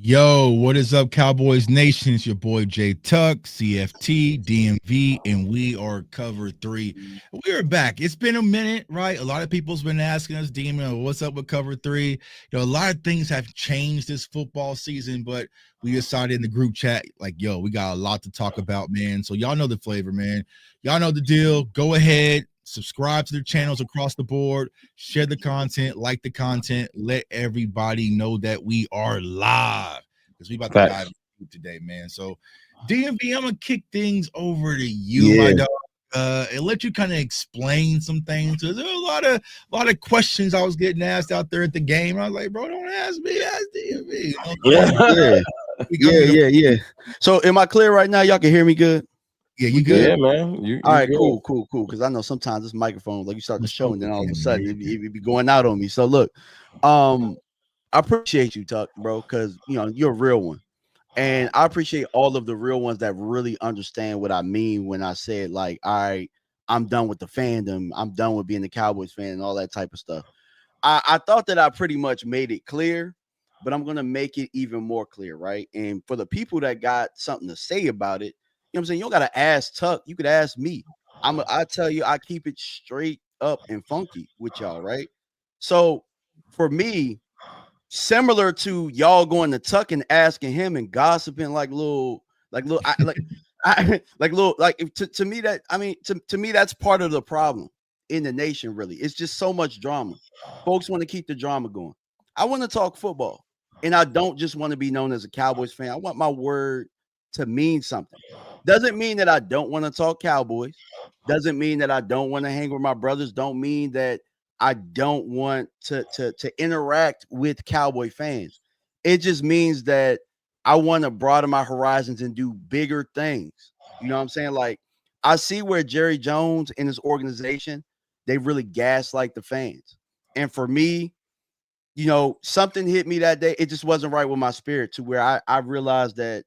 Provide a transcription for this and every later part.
Yo, what is up, Cowboys Nation? It's your boy J Tuck, CFT, DMV, and we are cover three. We are back. It's been a minute, right? A lot of people's been asking us, Demon, what's up with cover three? A lot of things have changed this football season, but we decided in the group chat, like, yo, we got a lot to talk about, man. So y'all know the flavor, man. Y'all know the deal. Go ahead, subscribe to their channels across the board, share the content, like the content, let everybody know that we are live because we about to dive into today, man. So DMV, I'm gonna kick things over to you, my dog. And let you kind of explain some things. There's a lot of questions I was getting asked out there at the game. I was like, bro, don't ask me, ask DMV. Yeah. So am I clear right now? Y'all can hear me good? Yeah, you good? Yeah, man. You all right, good. cool. Because I know sometimes this microphone, like you start the show, and then all of a sudden it be going out on me. So look, I appreciate you, Tuck, bro, because you're a real one. And I appreciate all of the real ones that really understand what I mean when I said, like, all right, I'm done with the fandom. I'm done with being the Cowboys fan and all that type of stuff. I thought that I pretty much made it clear, but I'm going to make it even more clear, right? And for the people that got something to say about it, you know what I'm saying? You don't got to ask Tuck. You could ask me. I tell you, I keep it straight up and funky with y'all, right? So for me, similar to y'all going to Tuck and asking him and gossiping to me to me that's part of the problem in the nation. Really, it's just so much drama. Folks want to keep the drama going. I want to talk football, and I don't just want to be known as a Cowboys fan. I want my word to mean something. Doesn't mean that I don't want to talk Cowboys. Doesn't mean that I don't want to hang with my brothers. Don't mean that I don't want to interact with Cowboy fans. It just means that I want to broaden my horizons and do bigger things. You know what I'm saying? Like, I see where Jerry Jones and his organization, they really gaslight the fans. And for me, something hit me that day. It just wasn't right with my spirit to where I realized that,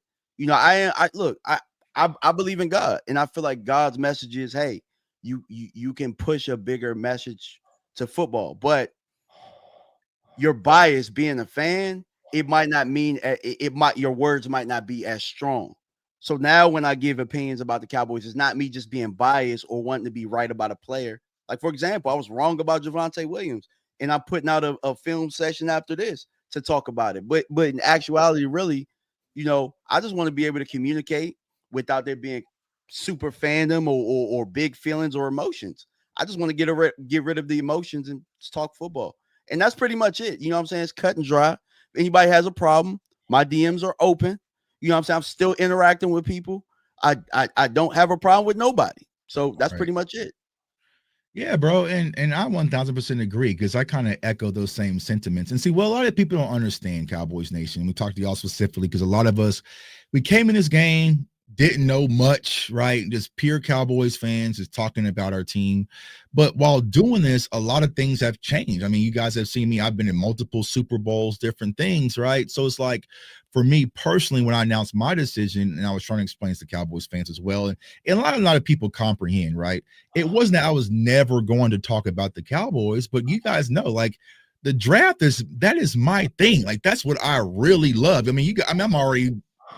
I believe in God, and I feel like God's message is, hey, you can push a bigger message to football, but your bias being a fan, it might not mean your words might not be as strong. So now when I give opinions about the Cowboys, it's not me just being biased or wanting to be right about a player. Like, for example, I was wrong about Javonte Williams, and I'm putting out a film session after this to talk about it. But in actuality, really, I just want to be able to communicate without there being super fandom or big feelings or emotions. I just want to get rid of the emotions and just talk football. And that's pretty much it. You know what I'm saying? It's cut and dry. If anybody has a problem, my DMs are open. You know what I'm saying? I'm still interacting with people. I don't have a problem with nobody. So that's pretty much it. Yeah, bro, and I 1000% agree because I kind of echo those same sentiments. And see, well, a lot of people don't understand Cowboys Nation. We talked to y'all specifically because a lot of us, we came in this game, didn't know much, right? Just pure Cowboys fans, just talking about our team. But while doing this, a lot of things have changed. I mean, you guys have seen me. I've been in multiple Super Bowls, different things, right? So it's like, for me personally, when I announced my decision, and I was trying to explain to Cowboys fans as well, and a lot of people comprehend, right? It wasn't that I was never going to talk about the Cowboys, but you guys know, like, the draft that is my thing. Like, that's what I really love. I mean, I'm already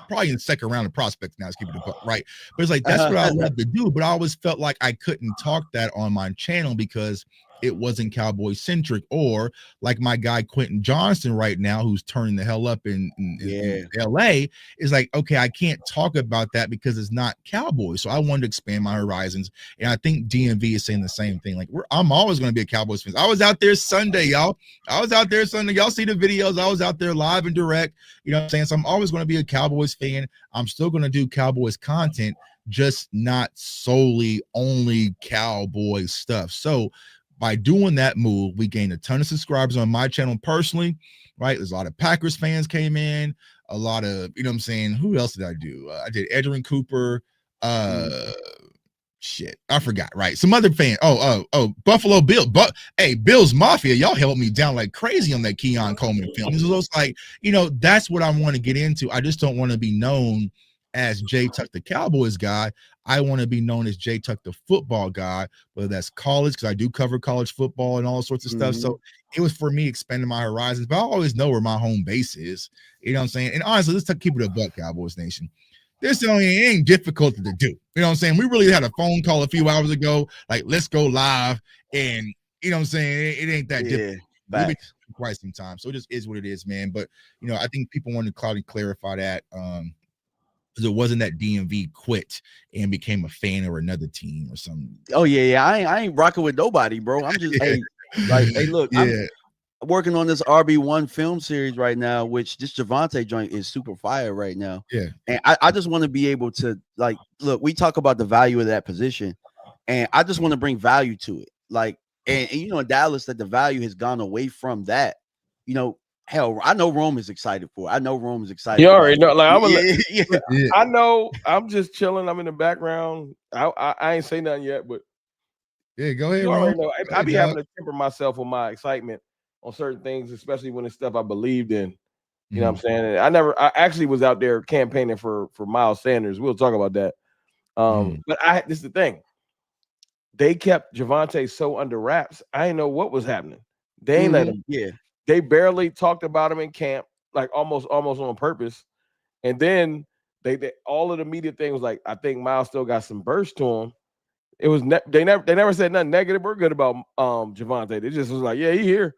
probably in the second round of prospects now, keep it right. But it's like, that's what I love to do. But I always felt like I couldn't talk that on my channel because it wasn't Cowboy centric, or like my guy Quentin Johnston right now, who's turning the hell up in LA, is like, okay, I can't talk about that because it's not Cowboys. So I wanted to expand my horizons, and I think DMV is saying the same thing. Like, I'm always going to be a Cowboys fan. I was out there Sunday, y'all. Y'all see the videos. I was out there live and direct. You know what I'm saying? So I'm always going to be a Cowboys fan. I'm still going to do Cowboys content, just not solely only Cowboys stuff. So by doing that move, we gained a ton of subscribers on my channel personally, right? There's a lot of Packers fans came in, a lot of, you know what I'm saying? Who else did I do? I did Edwin Cooper, shit, I forgot, right? Some other fan. Buffalo Bill. But hey, Bill's Mafia, y'all helped me down like crazy on that Keon Coleman film. So it's like, that's what I want to get into. I just don't want to be known as Jay Tuck, the Cowboys guy. I want to be known as Jay Tuck, the football guy, whether that's college, because I do cover college football and all sorts of stuff. So it was for me expanding my horizons, but I always know where my home base is. You know what I'm saying? And honestly, let's keep it a buck, Cowboys Nation. This ain't difficult to do. You know what I'm saying? We really had a phone call a few hours ago, like, let's go live. And you know what I'm saying? It ain't that difficult. We've been quite some time. So it just is what it is, man. But you know, I think people want to clarify that. Because it wasn't that DMV quit and became a fan of another team or something. Oh yeah. I ain't rocking with nobody, bro. I'm just hey, look, I'm working on this RB1 film series right now, which this Javonte joint is super fire right now. Yeah. And I just want to be able to, like, look, we talk about the value of that position, and I just want to bring value to it. Like, and you know, in Dallas, that the value has gone away from that. You know, hell, I know Rome is excited for it. I know Rome is excited. You already know. Like, yeah. I know. I'm just chilling. I'm in the background. I ain't say nothing yet, but yeah, go ahead, you Rome. already know. I be having to temper myself with my excitement on certain things, especially when it's stuff I believed in. You know what I'm saying? I actually was out there campaigning for Miles Sanders. We'll talk about that. But this is the thing. They kept Javonte so under wraps. I didn't know what was happening. They ain't let him. Yeah. They barely talked about him in camp, like almost on purpose. And then they all of the media thing was like, I think Miles still got some burst to him. It was they never said nothing negative or good about Javonte. They just was like, yeah, he here.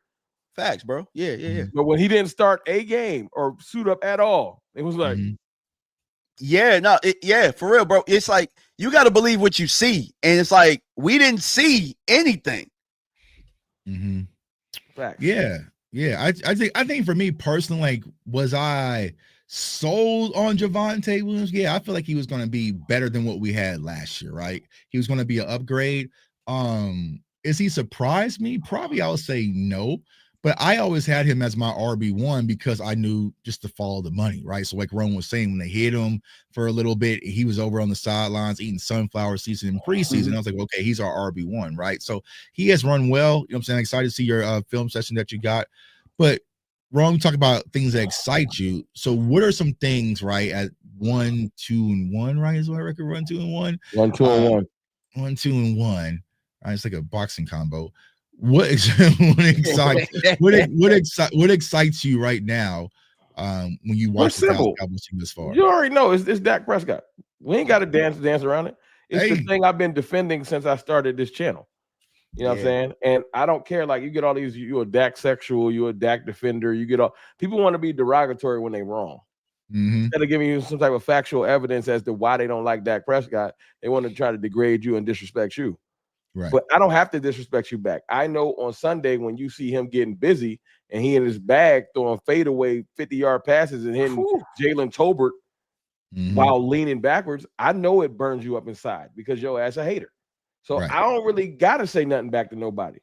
Facts, bro. Yeah. But when he didn't start a game or suit up at all, it was like, for real, bro. It's like you got to believe what you see, and it's like we didn't see anything. Facts. Yeah. I think for me personally, like, was I sold on Javonte Williams? Yeah, I feel like he was going to be better than what we had last year, right? He was going to be an upgrade. Is he surprised me? Probably I would say no. But I always had him as my RB1 because I knew just to follow the money, right? So like Ron was saying, when they hit him for a little bit, he was over on the sidelines eating sunflower season in preseason. I was like, okay, he's our RB1, right? So he has run well. You know what I'm saying? I'm excited to see your film session that you got. But Ron, talk about things that excite you. So what are some things, right, at 1, 2, and 1, right? Is my record 1, 2, and 1? 1, 2, and 1. 1, 2, and 1. Right, it's like a boxing combo. What excites you right now when you watch the Cowboys team this far? You already know it's Dak Prescott. We ain't got to dance around it. It's the thing I've been defending since I started this channel. You know what I'm saying? And I don't care. Like, you get all these, you're a Dak sexual, you're a Dak defender. You get all people want to be derogatory when they're wrong. Instead of giving you some type of factual evidence as to why they don't like Dak Prescott, they want to try to degrade you and disrespect you. Right. But I don't have to disrespect you back. I know on Sunday when you see him getting busy and he in his bag throwing fadeaway 50-yard passes and hitting Jalen Tolbert while leaning backwards, I know it burns you up inside because your ass a hater. So I don't really got to say nothing back to nobody.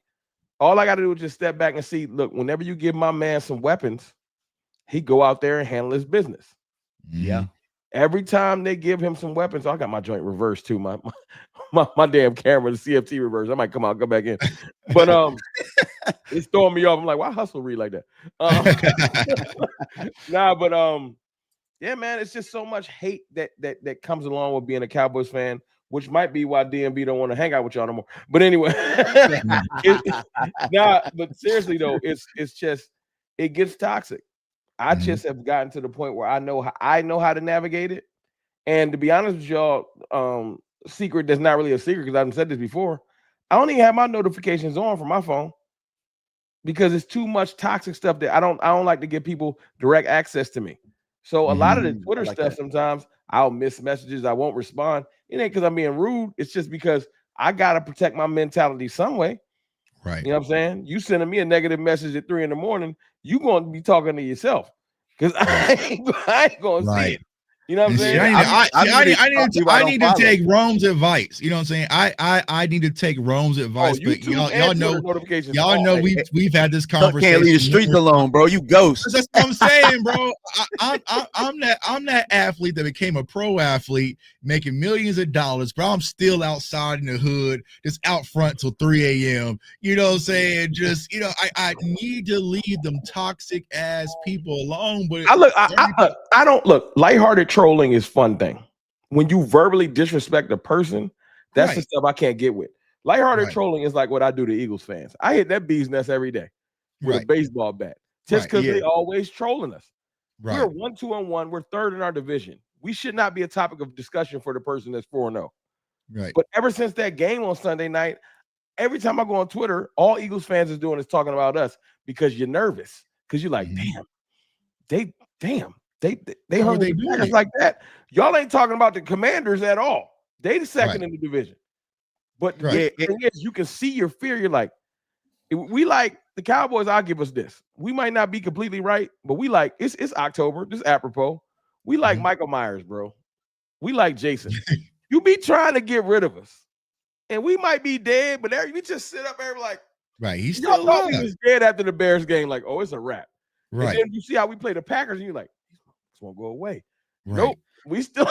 All I got to do is just step back and see, look, whenever you give my man some weapons, he go out there and handle his business. Yeah. Every time they give him some weapons, I got my joint reversed too. My damn camera, the CFT reverse. I might come back in. But it's throwing me off. I'm like, why hustle read like that? Yeah, man, it's just so much hate that comes along with being a Cowboys fan, which might be why DMB don't want to hang out with y'all no more. But anyway, but seriously though, it's just it gets toxic. I just have gotten to the point where I know how to navigate it. And to be honest with y'all, secret that's not really a secret because I've said this before. I don't even have my notifications on for my phone because it's too much toxic stuff that I don't like to give people direct access to me. So a lot of the Twitter stuff, sometimes I'll miss messages. I won't respond. It ain't because I'm being rude. It's just because I got to protect my mentality some way. Right. You know what I'm saying? You sending me a negative message at 3 a.m, you going to be talking to yourself because I ain't going to see it. You know what I'm saying? I need to take Rome's advice. You know what I'm saying? I need to take Rome's advice. But y'all know we've had this conversation. Can't leave the streets alone, bro. You ghost. That's what I'm saying, bro. I'm that athlete that became a pro athlete, making millions of dollars, bro. I'm still outside in the hood, just out front till 3 a.m. You know what I'm saying? Just I need to leave them toxic ass people alone. But I don't look. Lighthearted trolling is fun thing. when you verbally disrespect a person, that's the Right. stuff I can't get with. Lighthearted Right. trolling is like what I do to Eagles fans. I hit that bee's nest every day with a Right. baseball bat just Right. because Yeah. they always trolling us. We're Right. 1-2-1. We're third in our division. We should not be a topic of discussion for the person that's 4-0. Right. But ever since that game on Sunday night, every time I go on Twitter, all Eagles fans is doing is talking about us because you're nervous. Because you're like, Mhm. they How hung are with they the doing Packers it? like that. Y'all ain't talking about the Commanders at all. They the second Right. in the division. But the Right. thing is, you can see your fear. You're like, we like the Cowboys. I'll give us this. We might not be completely right, but we like it's October. This is apropos. We like Mhm. Michael Myers, bro. We like Jason. You be trying to get rid of us, and we might be dead, but we just sit up there like, Right. He's y'all still thought we alive. was dead after the Bears game. Like, oh, it's a wrap. And Right. then you see how we play the Packers, and you're like, this won't go away. Right. Nope, we still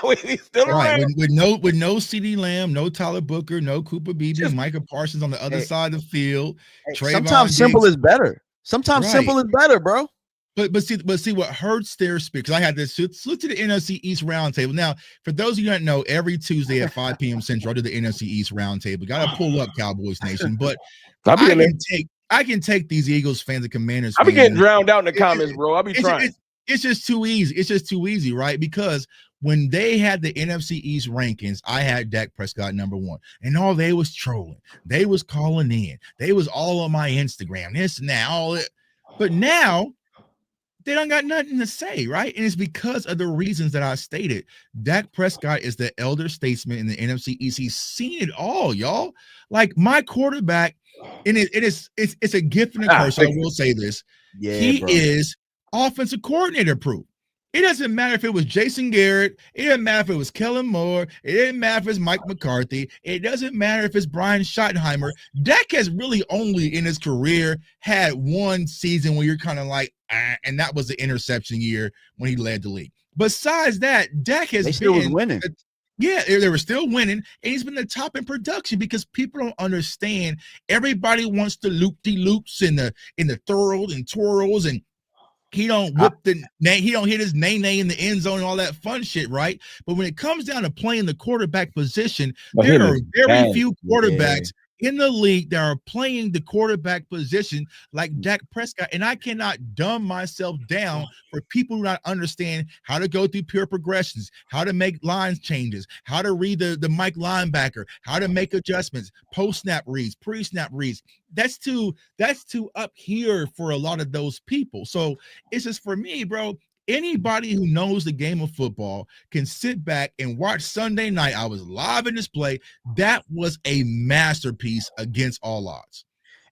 we still Right. around. With no CD Lamb, no Tyler Booker, no Cooper Beebe, Just- Micah Parsons on the other Hey, side of the field. Trayvon sometimes simple Diggs. is better. Sometimes Right. simple is better, bro. But see what hurts their spirit, because I had this. Look to the NFC East roundtable. Now, for those of you that know, every Tuesday at 5 p.m. Central, I do the NFC East roundtable. Got to pull up Cowboys Nation, but I be in there. I can take these Eagles fans and Commanders I be fans. getting drowned out in the comments, bro. I be trying. It's just too easy. It's just too easy, right? Because when they had the NFC East rankings, I had Dak Prescott #1, and all they was trolling. They was calling in. They was all on my Instagram. This and that, all it. But now they don't got nothing to say, right? And it's because of the reasons that I stated. Dak Prescott is the elder statesman in the NFC East. He's seen it all, y'all. Like my quarterback, and it's a gift and a curse. I will say this. Yeah, He bro. is offensive coordinator proof. It doesn't matter if it was Jason Garrett. It doesn't matter if it was Kellen Moore. It doesn't matter if it's Mike McCarthy. It doesn't matter if it's Brian Schottenheimer. Dak has really only in his career had one season where you're kind of like, and that was the interception year when he led the league. Besides that, Dak has They still was been winning. Yeah, they were still winning, and he's been the top in production because people don't understand. Everybody wants the loop-de-loops and the twirls and twirls, and he don't whip the name, he don't hit his nay in the end zone and all that fun shit, right? But when it comes down to playing the quarterback position, there are very few quarterbacks in the league that are playing the quarterback position like Dak Prescott. And I cannot dumb myself down for people who not understand how to go through pure progressions, how to make line changes, how to read the Mike linebacker, how to make adjustments, post-snap reads, pre-snap reads. That's too up here for a lot of those people. So it's just for me, bro. Anybody who knows the game of football can sit back and watch Sunday night. I was live in this play. That was a masterpiece against all odds.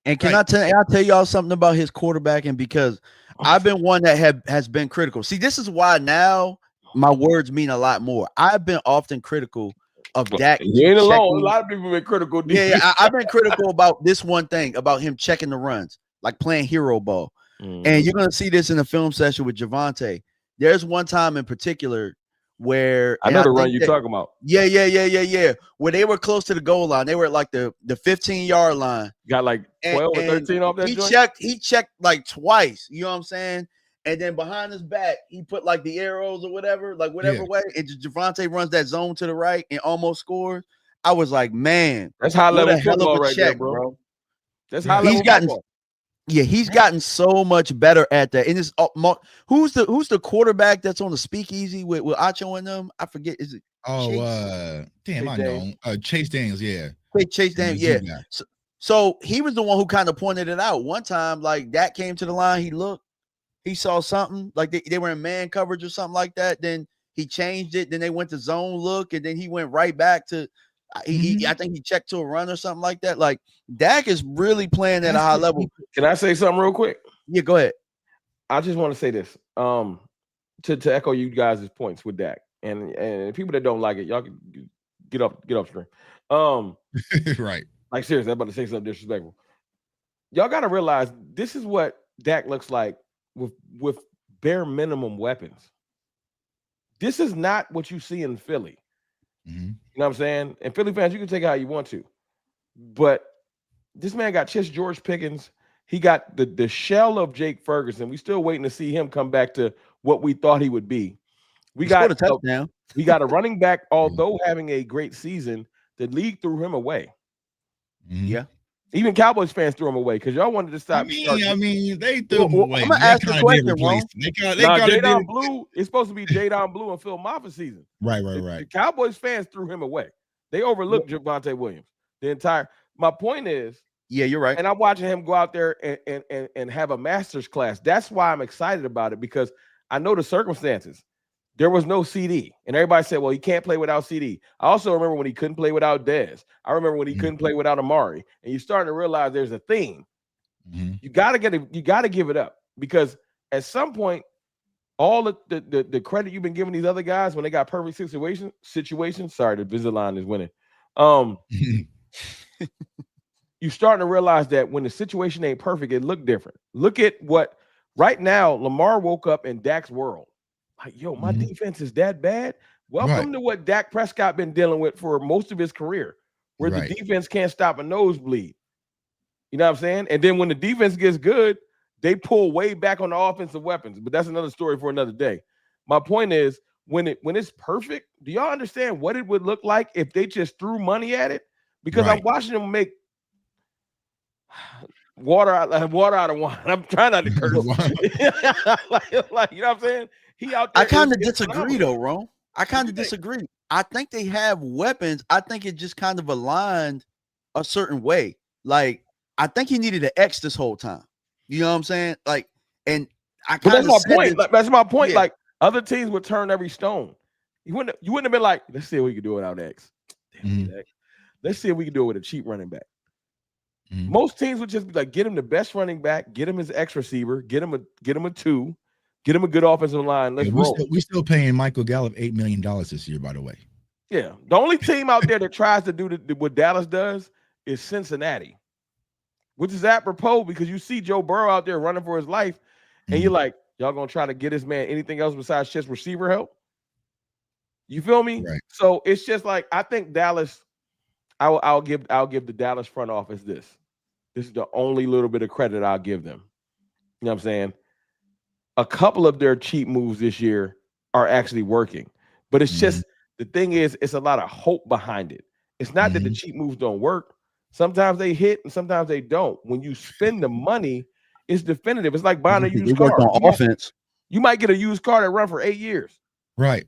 And can I tell y'all something about his quarterbacking? Because I've been one that has been critical. See, this is why now my words mean a lot more. I've been often critical of Dak. You ain't alone. A lot of people have been critical. I've been critical about this one thing, about him checking the runs, like playing hero ball. And you're going to see this in the film session with Javonte. There's one time in particular where I know the run you're talking about. Yeah. Where they were close to the goal line. They were at like the 15-yard line. Got like 12 or 13 off that joint? He checked like twice. You know what I'm saying? And then behind his back, he put like the arrows or whatever, like whatever way. And Javonte runs that zone to the right and almost scores. I was like, man, that's high level football right check, there, bro. That's high level football. Yeah, he's gotten so much better at that. And it's who's the quarterback that's on the speakeasy with Acho and them? I forget. Is it? Damn, I know. Chase Daniels, yeah. Chase Daniels, yeah. So he was the one who kind of pointed it out one time. Like that came to the line, he looked, he saw something like they were in man coverage or something like that. Then he changed it. Then they went to zone look, and then he went right back to. I think he checked to a run or something like that. Like Dak is really playing at a high level. Can I say something real quick? Yeah, go ahead. I just want to say this to echo you guys' points with Dak, and people that don't like it, y'all can get off stream. Right. Like seriously, I'm about to say something disrespectful. Y'all got to realize this is what Dak looks like with bare minimum weapons. This is not what you see in Philly. Mm-hmm. You know what I'm saying? And Philly fans, you can take it how you want to. But this man got just George Pickens. He got the shell of Jake Ferguson. We still waiting to see him come back to what we thought he would be. We got a touchdown. We got a running back, although having a great season, the league threw him away. Yeah. Even Cowboys fans threw him away because y'all wanted to stop. I mean, they threw him away. I'm gonna ask the question, Ron. They Jadon Blue. It's supposed to be Jadon Blue and Phil Moffitt season. Right. The Cowboys fans threw him away. They overlooked Javonte Williams. My point is, yeah, you're right. And I'm watching him go out there and have a master's class. That's why I'm excited about it, because I know the circumstances. There was no CD, and everybody said, well, he can't play without CD. I also remember when he couldn't play without Dez. I remember when he couldn't play without Amari, and you're starting to realize there's a theme. You got to give it up, because at some point, all the credit you've been giving these other guys when they got perfect situations. Sorry, the Invisalign is winning. You're starting to realize that when the situation ain't perfect, it look different. Look at what right now, Lamar woke up in Dak's world. Like, yo, my defense is that bad. Welcome to what Dak Prescott been dealing with for most of his career, where the defense can't stop a nosebleed. You know what I'm saying? And then when the defense gets good, they pull way back on the offensive weapons. But that's another story for another day. My point is, when it's perfect, do y'all understand what it would look like if they just threw money at it? Because I'm watching them make water out of wine. I'm trying not to curse. like, you know what I'm saying? He out there. I kind of disagree though, Ron. I kind of disagree. I think they have weapons. I think it just kind of aligned a certain way. Like, I think he needed an X this whole time. You know what I'm saying? Like, and I kind of that's my point. That's my point. Yeah. Like, other teams would turn every stone. You wouldn't have been like, let's see if we can do it without X. Let's see if we can do it with a cheap running back. Most teams would just be like, get him the best running back, get him his X receiver, get him a 2, get him a good offensive line. Let's roll. We're still paying Michael Gallup $8 million this year, by the way. Yeah. The only team out there that tries to do what Dallas does is Cincinnati, which is apropos because you see Joe Burrow out there running for his life, and you're like, y'all gonna try to get this man anything else besides just receiver help? You feel me? Right. So it's just like, I think Dallas, I'll give the Dallas front office this. This is the only little bit of credit I'll give them. You know what I'm saying? A couple of their cheap moves this year are actually working. But it's just, the thing is, it's a lot of hope behind it. It's not that the cheap moves don't work. Sometimes they hit and sometimes they don't. When you spend the money, it's definitive. It's like buying a used car. On offense. You might get a used car that run for 8 years. Right.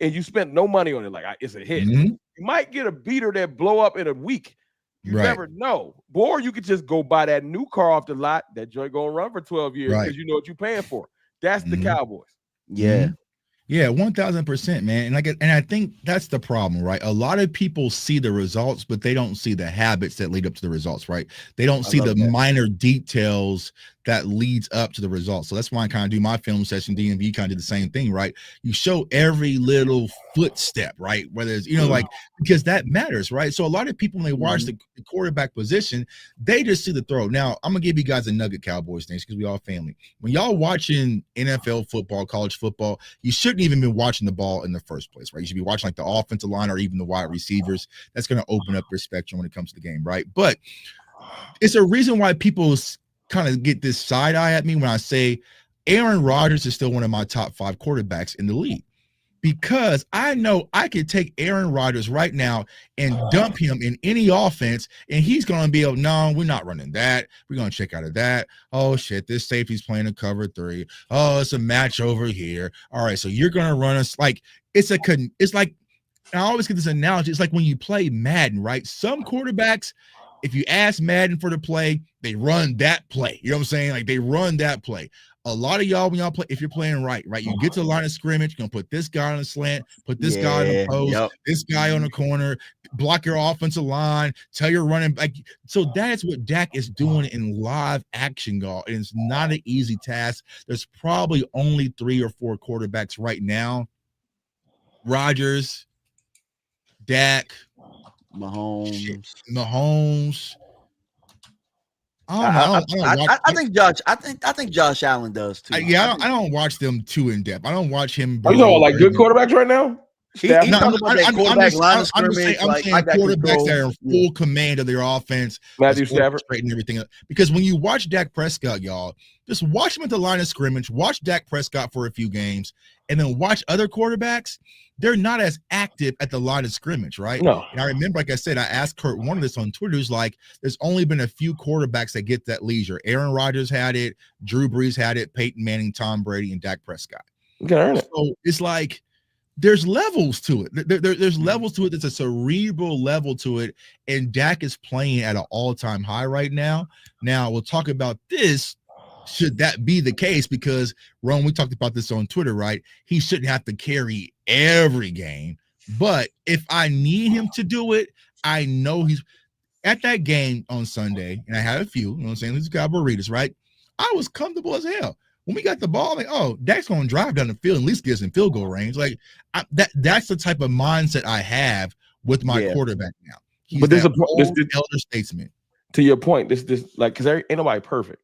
And you spent no money on it. Like, it's a hit. You might get a beater that blow up in a week. You never know. Or you could just go buy that new car off the lot. That joint gonna run for 12 years because you know what you're paying for. That's the Cowboys. Yeah. Yeah, 1000%, man. And I think that's the problem, right? A lot of people see the results, but they don't see the habits that lead up to the results, right? They don't see the minor details that leads up to the results. So that's why I kind of do my film session. DMV kind of did the same thing, right? You show every little footstep, right? Whether it's, like, because that matters, right? So a lot of people, when they watch the quarterback position, they just see the throw. Now, I'm gonna give you guys a nugget, Cowboys things, because we all family. When y'all watching NFL football, college football, you shouldn't even be watching the ball in the first place, right? You should be watching like the offensive line or even the wide receivers. That's going to open up your spectrum when it comes to the game, right? But it's a reason why people kind of get this side eye at me when I say Aaron Rodgers is still one of my top 5 quarterbacks in the league, because I know I could take Aaron Rodgers right now and dump him in any offense, and he's going to be able, no, we're not running that. We're going to check out of that. Oh, shit, this safety's playing a cover 3. Oh, it's a match over here. All right, so you're going to run us like it's like, I always get this analogy. It's like when you play Madden, right? Some quarterbacks, if you ask Madden for the play, they run that play. You know what I'm saying? Like, they run that play. A lot of y'all, when y'all play, if you're playing right, you get to the line of scrimmage, you're gonna put this guy on a slant, put this guy on the post, this guy on the corner, block your offensive line, tell your running back. So that's what Dak is doing in live action, y'all. And it's not an easy task. There's probably only 3 or 4 quarterbacks right now: Rodgers, Dak, Mahomes. I think Josh Allen does too. I don't watch them too in depth. I don't watch him. Are you talking about like good quarterbacks right now? He's Stafford. No, talking about that quarterback line of scrimmage. I'm Like, saying I got quarterbacks that control. are in full command of their offense, Matthew Stafford. orchestrating everything up. Because when you watch Dak Prescott, y'all, just watch him at the line of scrimmage, watch Dak Prescott for a few games, and then watch other quarterbacks. They're not as active at the line of scrimmage, right? No. And I remember, like I said, I asked Kurt Warner this on Twitter. It's like, there's only been a few quarterbacks that get that leisure. Aaron Rodgers had it, Drew Brees had it, Peyton Manning, Tom Brady, and Dak Prescott. You can earn it. So it's like, there's levels to it. There's levels to it. There's a cerebral level to it. And Dak is playing at an all-time high right now. Now, we'll talk about this. Should that be the case? Because, Ron, we talked about this on Twitter, right? He shouldn't have to carry every game. But if I need him to do it, I know he's at that game on Sunday, and I had a few, you know what I'm saying? These Cowboys readers, right? I was comfortable as hell. When we got the ball, like, oh, Dak's going to drive down the field and at least get in field goal range. Like, that's the type of mindset I have with my quarterback now. He's but there's this elder statesman. To your point, this like, because ain't nobody perfect.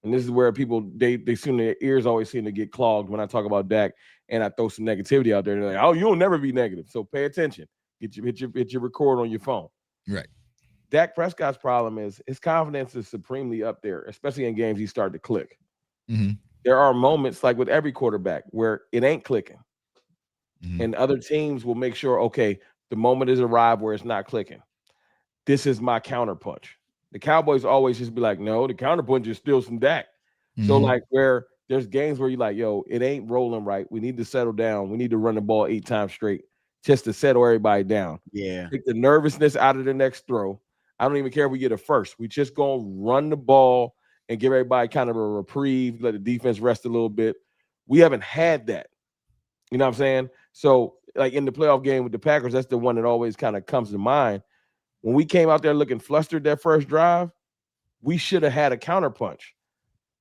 And this is where people, they seem, their ears always seem to get clogged when I talk about Dak and I throw some negativity out there. They're like, oh, you'll never be negative. So pay attention. Hit your record on your phone. Right. Dak Prescott's problem is his confidence is supremely up there, especially in games he started to click. Mm-hmm. There are moments, like with every quarterback, where it ain't clicking. Mm-hmm. And other teams will make sure, okay, the moment has arrived where it's not clicking. This is my counterpunch. The Cowboys always just be like, no, the counterpunch is still some Dak. Mm-hmm. So like, where there's games where you're like, yo, it ain't rolling right. We need to settle down. We need to run the ball 8 times straight just to settle everybody down. Yeah. Take the nervousness out of the next throw. I don't even care if we get a first. We just gonna run the ball and give everybody kind of a reprieve, let the defense rest a little bit. We haven't had that. You know what I'm saying? So, like in the playoff game with the Packers, that's the one that always kind of comes to mind. When we came out there looking flustered that first drive, we should have had a counterpunch.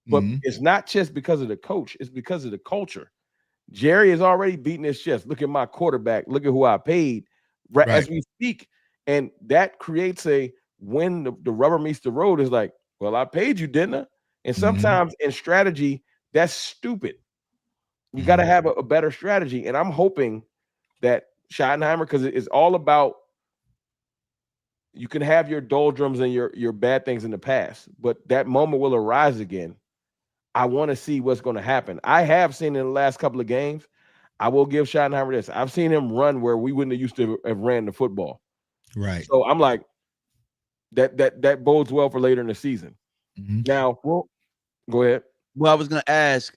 But it's not just because of the coach. It's because of the culture. Jerry is already beating his chest. Look at my quarterback. Look at who I paid as we speak. And that creates when the rubber meets the road is like, well, I paid you, didn't I? And sometimes in strategy, that's stupid. You got to have a better strategy. And I'm hoping that Schottenheimer, because it's all about, you can have your doldrums and your bad things in the past, but that moment will arise again. I want to see what's going to happen. I have seen in the last couple of games, I will give Schottenheimer this. I've seen him run where we wouldn't have used to have ran the football. Right. So I'm like, that bodes well for later in the season. Now, well, go ahead. Well, I was going to ask,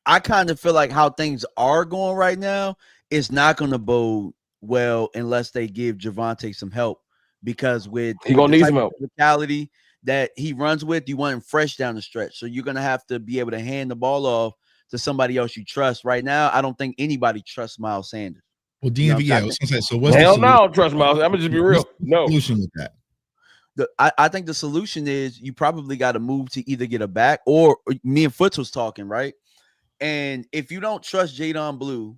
I kind of feel like how things are going right now is not going to bode well unless they give Javonte some help, because with he going to need some help. Mentality that he runs with, you want him fresh down the stretch. So you're going to have to be able to hand the ball off to somebody else you trust. Right now, I don't think anybody trusts Miles Sanders. Well, DMV, I was going to say, so what's the solution? No, I don't trust Miles. I'm going to just be real. No. Solution with that? I think the solution is you probably got to move to either get a back, or me and Foots was talking, right? And if you don't trust Jadon Blue,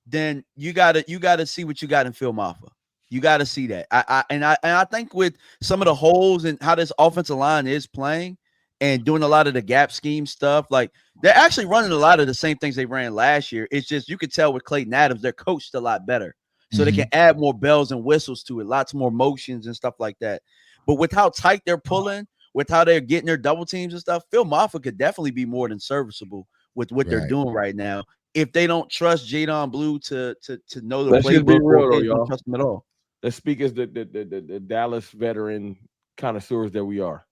then you gotta see what you got in Phil Maffa. You got to see that. I think with some of the holes and how this offensive line is playing and doing a lot of the gap scheme stuff, like they're actually running a lot of the same things they ran last year. It's just you could tell with Clayton Adams, they're coached a lot better. So they can add more bells and whistles to it, lots more motions and stuff like that. But with how tight they're pulling, with how they're getting their double teams and stuff, Phil Maffa could definitely be more than serviceable with what they're doing right now. If they don't trust Jadon Blue to know the playbook, they don't trust him at all. Let's speak as the Dallas veteran connoisseurs that we are.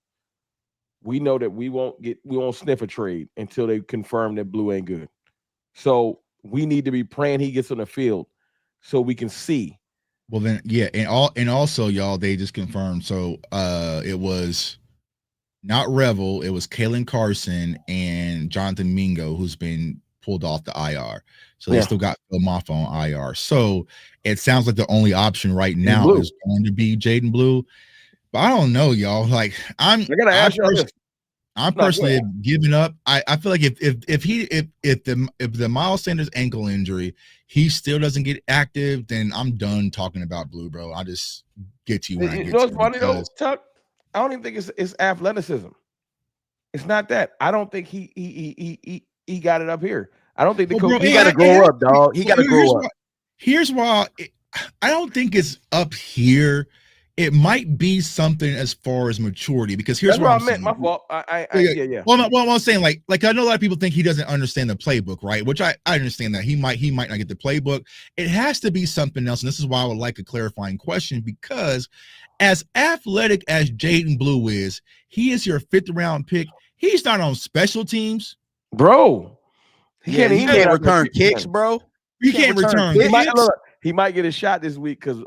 We know that we won't sniff a trade until they confirm that Blue ain't good. So we need to be praying he gets on the field so we can see. Well then, yeah, and also, y'all, they just confirmed. So it was not Revel, it was Kalen Carson and Jonathan Mingo, who's been pulled off the IR. So they still got Phil Maffa on IR. So it sounds like the only option right now is going to be Jaden Blue. But I don't know, y'all. Like I'm personally giving up. I feel like if the Miles Sanders ankle injury, he still doesn't get active, then I'm done talking about Blue, bro. I'll just get to you when I get to you. What's funny though, Tuck? I don't even think it's athleticism. It's not that. I don't think he got it up here. I don't think the coach. He got to grow up, dog. He got to grow up. Here's why I don't think it's up here. It might be something as far as maturity, because here's That's what what I'm I meant. saying. My fault. Yeah. Well, I'm saying, like I know a lot of people think he doesn't understand the playbook, right? Which I understand that he might not get the playbook. It has to be something else, and this is why I would like a clarifying question, because as athletic as Jaden Blue is, he is your 5th round pick. He's not on special teams, bro. He can't return kicks, bro. You can't return kicks. He might get a shot this week because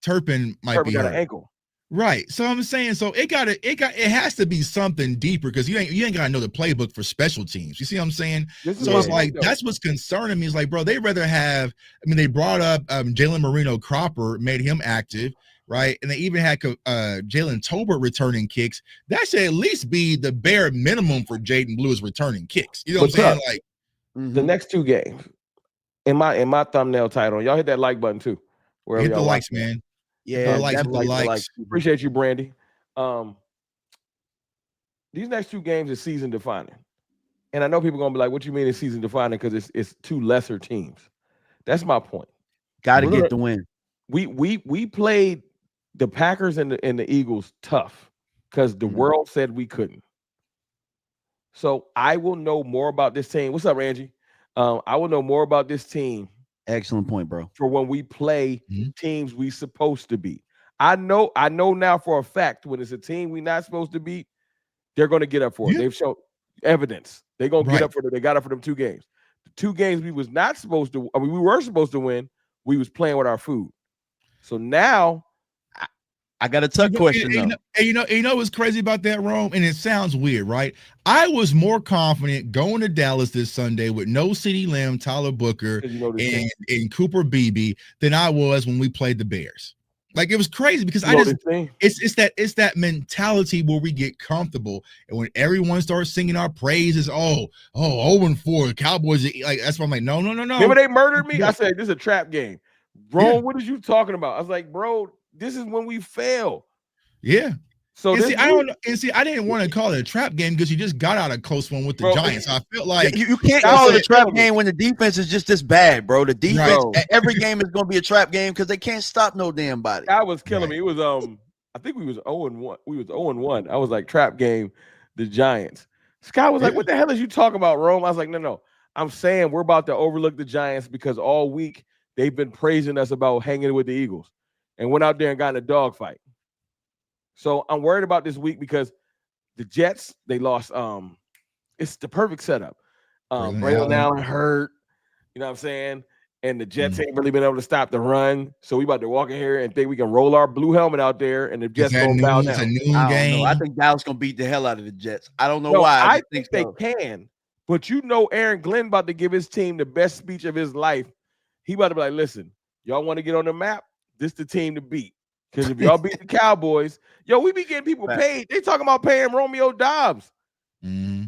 Turpin might be got hurt. an ankle. Right. So I'm saying, so it has to be something deeper, because you ain't gotta know the playbook for special teams. You see what I'm saying? So it's like, that's what's concerning me. Is like, bro, they rather have, they brought up Jalen Marino Cropper, made him active, right? And they even had Jalen Tolbert returning kicks. That should at least be the bare minimum for Jaden Blue, is returning kicks. You know what I'm saying? Like the next 2 games in my thumbnail title, y'all hit that like button too. Hit the likes, man. Yeah, likes. Appreciate you, Brandy. These next 2 games is season defining, and I know people are gonna be like, "What you mean it's season defining?" Because it's 2 lesser teams. That's my point. Got to get the win. We played the Packers and the Eagles tough because the world said we couldn't. So I will know more about this team. What's up, Angie? I will know more about this team. Excellent point, bro. For when we play teams we supposed to beat. I know now for a fact when it's a team we not supposed to beat, they're going to get up for it. They've shown evidence. They're going to get up for it. They got up for them 2 games. The 2 games we was not supposed to, we were supposed to win. We was playing with our food. So now I got a tough question though. And you know what's crazy about that, Rome? And it sounds weird, right? I was more confident going to Dallas this Sunday with no CeeDee Lamb, Tyler Booker, and Cooper Beebe than I was when we played the Bears. Like, it was crazy because it's that mentality where we get comfortable, and when everyone starts singing our praises, 0-4 Cowboys, like, that's why I'm like, no. Remember they murdered me? I said this is a trap game. Bro, what are you talking about? I was like, bro, this is when we fail. Yeah. So I didn't want to call it a trap game because you just got out a close one with the Giants. I felt like you can't call it a trap game when the defense is just this bad, bro. The defense, every game is going to be a trap game because they can't stop no damn body. That was killing me. It was I think we was 0-1. We was 0-1. I was like, trap game, the Giants. Scott was like, what the hell is you talking about, Rome? I was like, no. I'm saying we're about to overlook the Giants because all week they've been praising us about hanging with the Eagles and went out there and got in a dogfight. So I'm worried about this week because the Jets, they lost. It's the perfect setup. Braylon Allen hurt, you know what I'm saying? And the Jets ain't really been able to stop the run. So we about to walk in here and think we can roll our blue helmet out there and the Jets going to bow down. It's a noon game. I think Dallas going to beat the hell out of the Jets. I don't know why. I think they can. But you know Aaron Glenn about to give his team the best speech of his life. He about to be like, listen, y'all want to get on the map? This the team to beat. Because if y'all beat the Cowboys, we be getting people paid. They talking about paying Romeo Dobbs. Mm-hmm.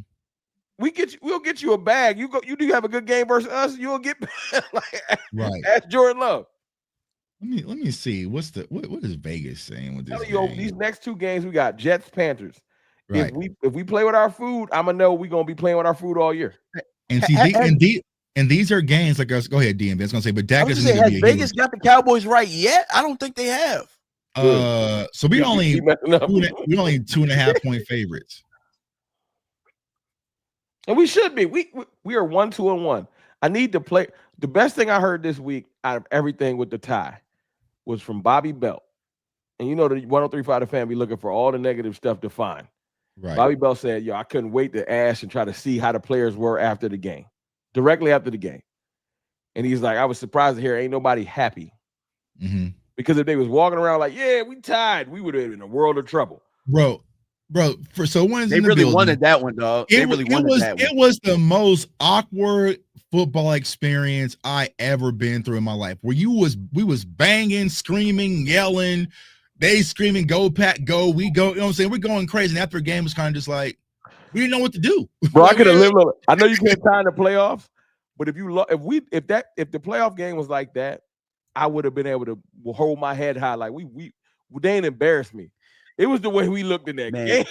We'll get you a bag. You do have a good game versus us, you'll get right. Ask Jordan Love. Let me see. What is Vegas saying with this? These next 2 games we got Jets, Panthers. Right. If we play with our food, I'm gonna know we're gonna be playing with our food all year. And see, and these are games like us. Go ahead, DMV. I was gonna say, but Dak has Vegas got the Cowboys right yet? I don't think they have. So we only 2.5 point favorites. And we should be. We are 1-2-1. I need to play. The best thing I heard this week out of everything with the tie was from Bobby Belt. And you know the 103.5 The Fan be looking for all the negative stuff to find. Right. Bobby Belt said, I couldn't wait to ask and try to see how the players were after the game. Directly after the game. And he's like, I was surprised to hear ain't nobody happy. Mm-hmm. Because if they was walking around like, we tied, we would have been in a world of trouble. Bro, for so when they really wanted that one, dog. They really wanted that one. It was the most awkward football experience I ever been through in my life. Where we was banging, screaming, yelling, they screaming, go Pack, go, we go. You know what I'm saying? We're going crazy. And after a game, it's kind of just like we didn't know what to do. Bro, I could have lived. I know you can't tie in the playoffs, but if the playoff game was like that, I would have been able to hold my head high. Like they ain't embarrassed me. It was the way we looked in that game,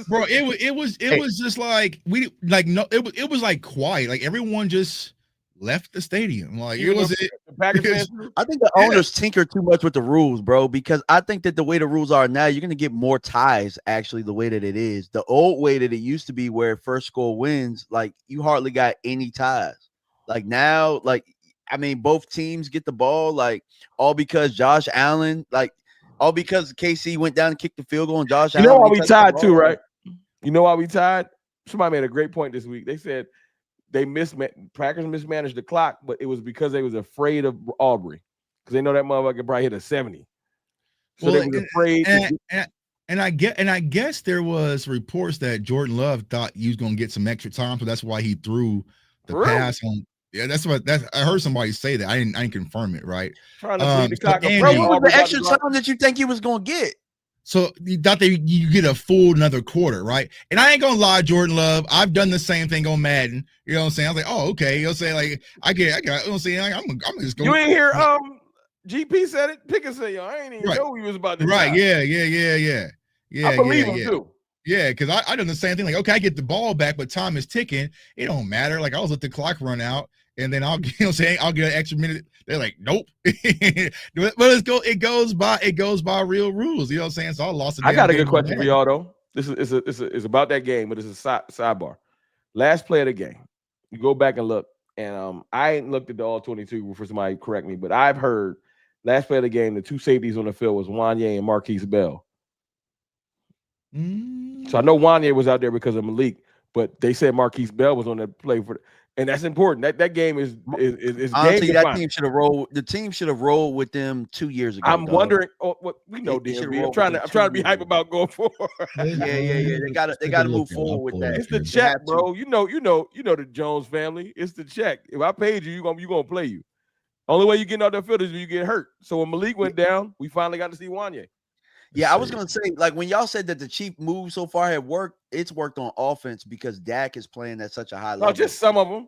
bro. It was just like it was like quiet. Like everyone just left the stadium. Like it was the Packers fans do? I think the owners tinker too much with the rules, bro, because I think that the way the rules are now, you're going to get more ties, actually, the way that it is. The old way that it used to be where first score wins, like, you hardly got any ties. Like, now, like, I mean, both teams get the ball, like, all because Josh Allen, like, all because KC went down and kicked the field goal and Josh Allen. You know why we tied too, right? You know why we tied? Somebody made a great point this week. They said Packers mismanaged the clock, but it was because they was afraid of Aubrey because they know that motherfucker probably hit a 70. So they was afraid. And I guess there was reports that Jordan Love thought he was going to get some extra time, so that's why he threw the pass on. Yeah, I heard somebody say that. I didn't confirm it, right? Trying to bleed the clock. Bro, what was the extra time that you think he was going to get? So you thought you get a full another quarter, right? And I ain't gonna lie, Jordan Love, I've done the same thing on Madden. You know what I'm saying? I was like, oh, okay. You know what I'm saying? Like, I got, you know what I'm saying? I'm just going. You ain't hear GP said it. Pickett said, yo, I ain't even know he was about to right. die. Yeah. I believe him too. Yeah, because I done the same thing. Like, okay, I get the ball back, but time is ticking. It don't matter. Like, I was let the clock run out, and then I'll get an extra minute. They're like, nope. But it goes by real rules. You know what I'm saying? So I lost. I got a good question for y'all though. This is about that game, but it's a sidebar. Last play of the game. You go back and look, and I ain't looked at the all 22 for somebody correct me, but I've heard last play of the game, the two safeties on the field was Wanye and Marquise Bell. So I know Wanye was out there because of Malik, but they said Marquise Bell was on that play and that's important. That game is honestly, that team should have rolled. The team should have rolled with them 2 years ago. I'm wondering. What we know, DMV. I'm trying to be hype about going forward. Yeah. They gotta move forward with that. It's the check, bro. You know the Jones family. It's the check. If I paid you, you gonna play you. Only way you getting out that field is when you get hurt. So when Malik went down, we finally got to see Wanye. Yeah, I was gonna say, like, when y'all said that the Chief move so far had worked, it's worked on offense because DAK is playing at such a high level. No, just some of them.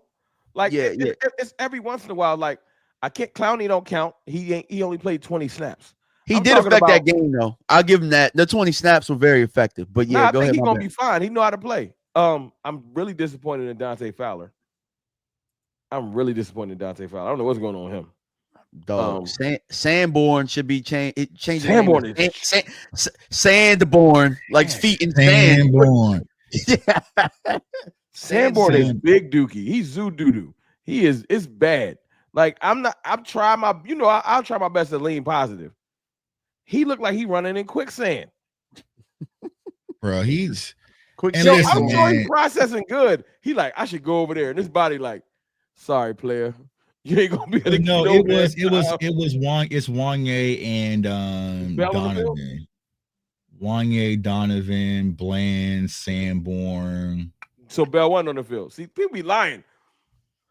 Like, it's every once in a while. Like, I can't. Clowney don't count. He only played 20 snaps. He did affect that game though. I'll give him that. The 20 snaps were very effective. But yeah, go ahead. He's gonna be fine. He know how to play. I'm really disappointed in Dante Fowler. I don't know what's going on with him. Dog, Sanborn should be changed. Sanborn is Sanborn, like feet in sand. Sanborn is big dookie. He's zoo doo doo. It's bad. Like I'll try my best to lean positive. He looked like he running in quicksand. Bro, he's quicksand. I'm sure he's processing good. He like, I should go over there. And this body like, sorry, player. You ain't gonna be able to no, it was Wanye and Donovan. Wanye, Donovan, Bland, Sanborn. So Bell wasn't on the field. See, people be lying.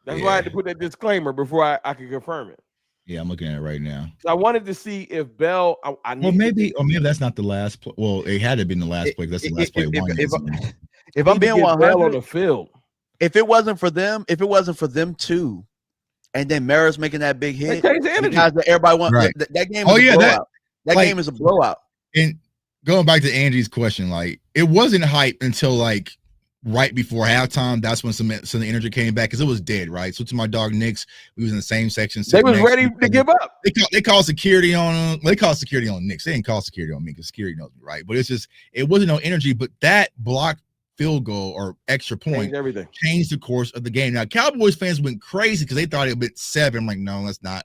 That's why I had to put that disclaimer before I could confirm it. Yeah, I'm looking at it right now. So I wanted to see if Bell. Maybe that's not the last play. Well, it had to have been the last play. That's the last play. If I'm being 100 on the field, if it wasn't for them too, and then Maris making that big hit, everybody wants that game. That game is a blowout. And going back to Angie's question, like, it wasn't hype until like right before halftime. That's when some of the energy came back because it was dead, right? So to my dog Knicks, we was in the same section. They was ready to give up. They called security on them. They called security on Knicks. They didn't call security on me because security knows me, right? But it wasn't no energy. But that block field goal or extra point changed the course of the game. Now Cowboys fans went crazy because they thought it would 7. I'm like, no, that's not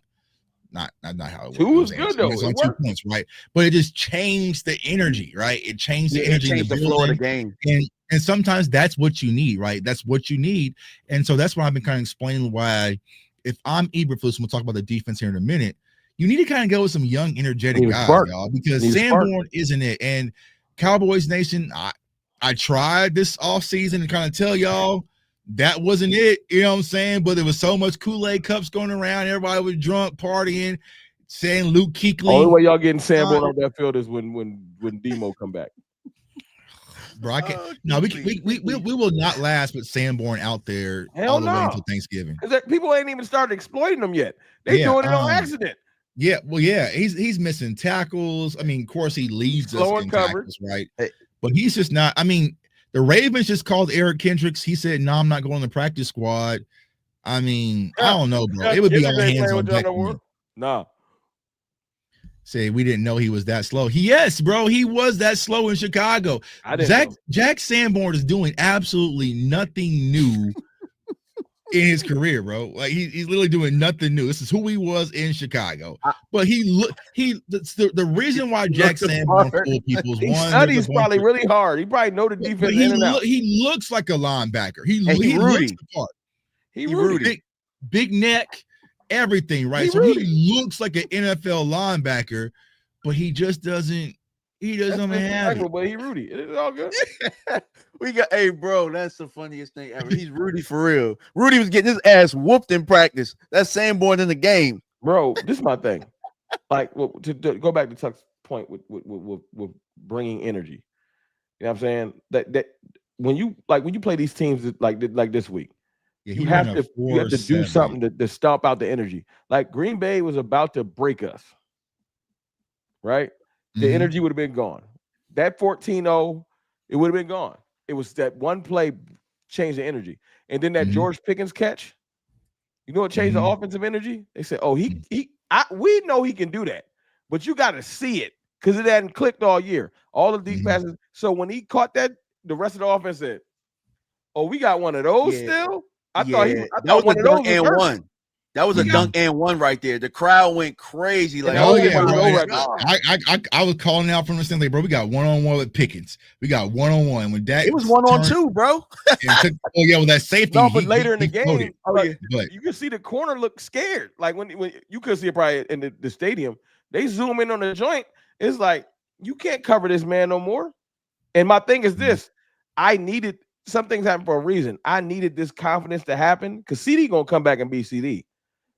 how it was. 2 was good though. It's on 2 points, right? But it just changed the energy, right? It changed the energy, the flow of the game. And sometimes that's what you need, right? That's what you need. And so that's why I've been kind of explaining why, if I'm Eberflus, we'll talk about the defense here in a minute, you need to kind of go with some young, energetic guys, y'all, because Sanborn isn't it. And Cowboys Nation, I tried this offseason to kind of tell y'all that wasn't it, you know what I'm saying? But there was so much Kool-Aid cups going around. Everybody was drunk, partying, saying Luke Kuechly. Only way y'all getting Sanborn on that field is when Demo come back. Bro, I can't. We will not last with Sanborn out there all the way until Thanksgiving. Because people ain't even started exploiting them yet. They doing it on accident. Yeah, well, yeah, he's missing tackles. I mean, of course, he leads us in tackles, right? But he's just not. I mean, the Ravens just called Eric Kendricks. He said, "No, I'm not going to the practice squad." I mean, I don't know, bro. It would be all hands on deck. Nah. Say we didn't know he was that slow. Yes, bro, he was that slow in Chicago. I didn't know. Jack Sanborn is doing absolutely nothing new in his career, bro. Like he's literally doing nothing new. This is who he was in Chicago. But the reason why Jack Sanborn fooled people is He one. studies probably really hard. He probably know the defense in and out. He looks like a linebacker. He Rudy. looks the part. He Rudy. Big neck, everything, right? So Rudy. he looks like an NFL linebacker, but he just doesn't. He doesn't have it. But he Rudy. It's all good. Hey, bro, that's the funniest thing ever. He's Rudy for real. Rudy was getting his ass whooped in practice. That's Sanborn in the game. Bro, this is my thing. Like, to go back to Tuck's point with bringing energy. You know what I'm saying? That when you play these teams like this week, you have to do something to stomp out the energy. Like Green Bay was about to break us, right? The energy would have been gone. That 14-0, it would have been gone. It was that one play changed the energy. And then that George Pickens catch, you know what changed the offensive energy? They said, oh, we know he can do that, but you got to see it because it hadn't clicked all year. All the deep passes. So when he caught that, the rest of the offense said, oh, we got one of those still? I thought one of those was and one. That was a dunk and one right there. The crowd went crazy. Like, bro. I was calling out from the stand, like, bro, we got 1-on-1 with Pickens. We got 1-on-1 with Dak. It was 1-on-2, bro. With that safety. No, but later in the game, you can see the corner look scared. Like when you could see it probably in the stadium. They zoom in on the joint. It's like, you can't cover this man no more. And my thing is this. I needed some things happen for a reason. I needed this confidence to happen because CD gonna come back and be CD.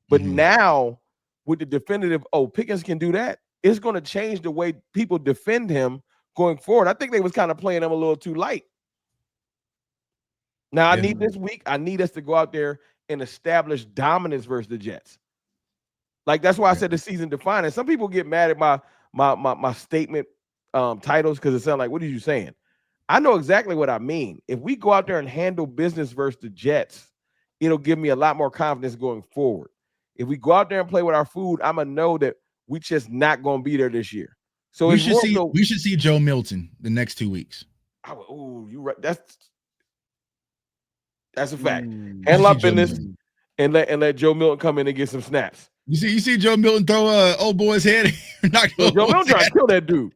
But now with the definitive, Pickens can do that, it's going to change the way people defend him going forward. I think they was kind of playing him a little too light. Now, I need this week, I need us to go out there and establish dominance versus the Jets. Like, that's why I said the season defining. Some people get mad at my statement titles because it sounds like, what are you saying? I know exactly what I mean. If we go out there and handle business versus the Jets, it'll give me a lot more confidence going forward. If we go out there and play with our food, I'm gonna know that we just not gonna be there this year. So we should see Joe Milton the next 2 weeks. You right. That's a fact. Handle our business and let Joe Milton come in and get some snaps. You see Joe Milton throw old boy's head. Joe Milton trying to kill that dude.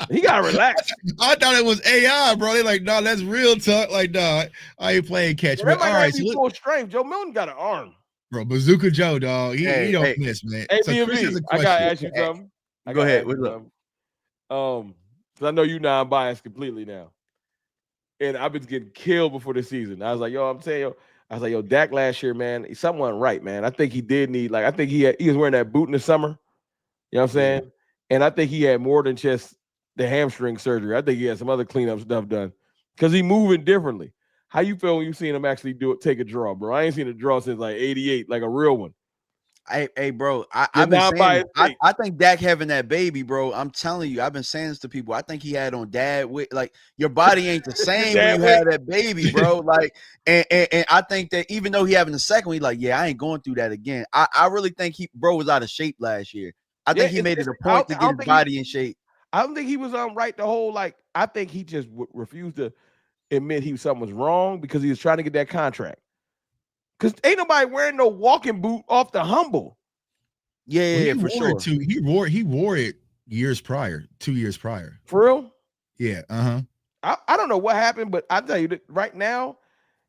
He gotta relax. I thought it was AI, bro. They like, no, that's real talk. Like, no, I ain't playing catch. But all right, full strength. Joe Milton got an arm. Bro, Bazooka Joe, dog. He don't miss, man. Hey, so I gotta ask you something. Go ahead. What's up? Because I know you non-biased completely now. And I've been getting killed before the season. I was like, yo, Dak last year, man, something wasn't right, man. I think he did need, I think he was wearing that boot in the summer. You know what I'm saying? And I think he had more than just the hamstring surgery. I think he had some other cleanup stuff done because he moving differently. How you feel when you seen him actually take a draw, bro? I ain't seen a draw since like 88, like a real one. Hey, bro, I think Dak having that baby, bro. I'm telling you, I've been saying this to people. I think he had on dad weight. Like, your body ain't the same when you had that baby, bro. Like, and I think that even though he having the second one, he's like, yeah, I ain't going through that again. I really think bro was out of shape last year. I think he made it a point to get his body in shape. I don't think he was right the whole, I think he just refused to admit something was wrong because he was trying to get that contract. Because ain't nobody wearing no walking boot off the humble. Yeah, for sure. He wore it 2 years prior. For real? Yeah. I don't know what happened, but I tell you that right now,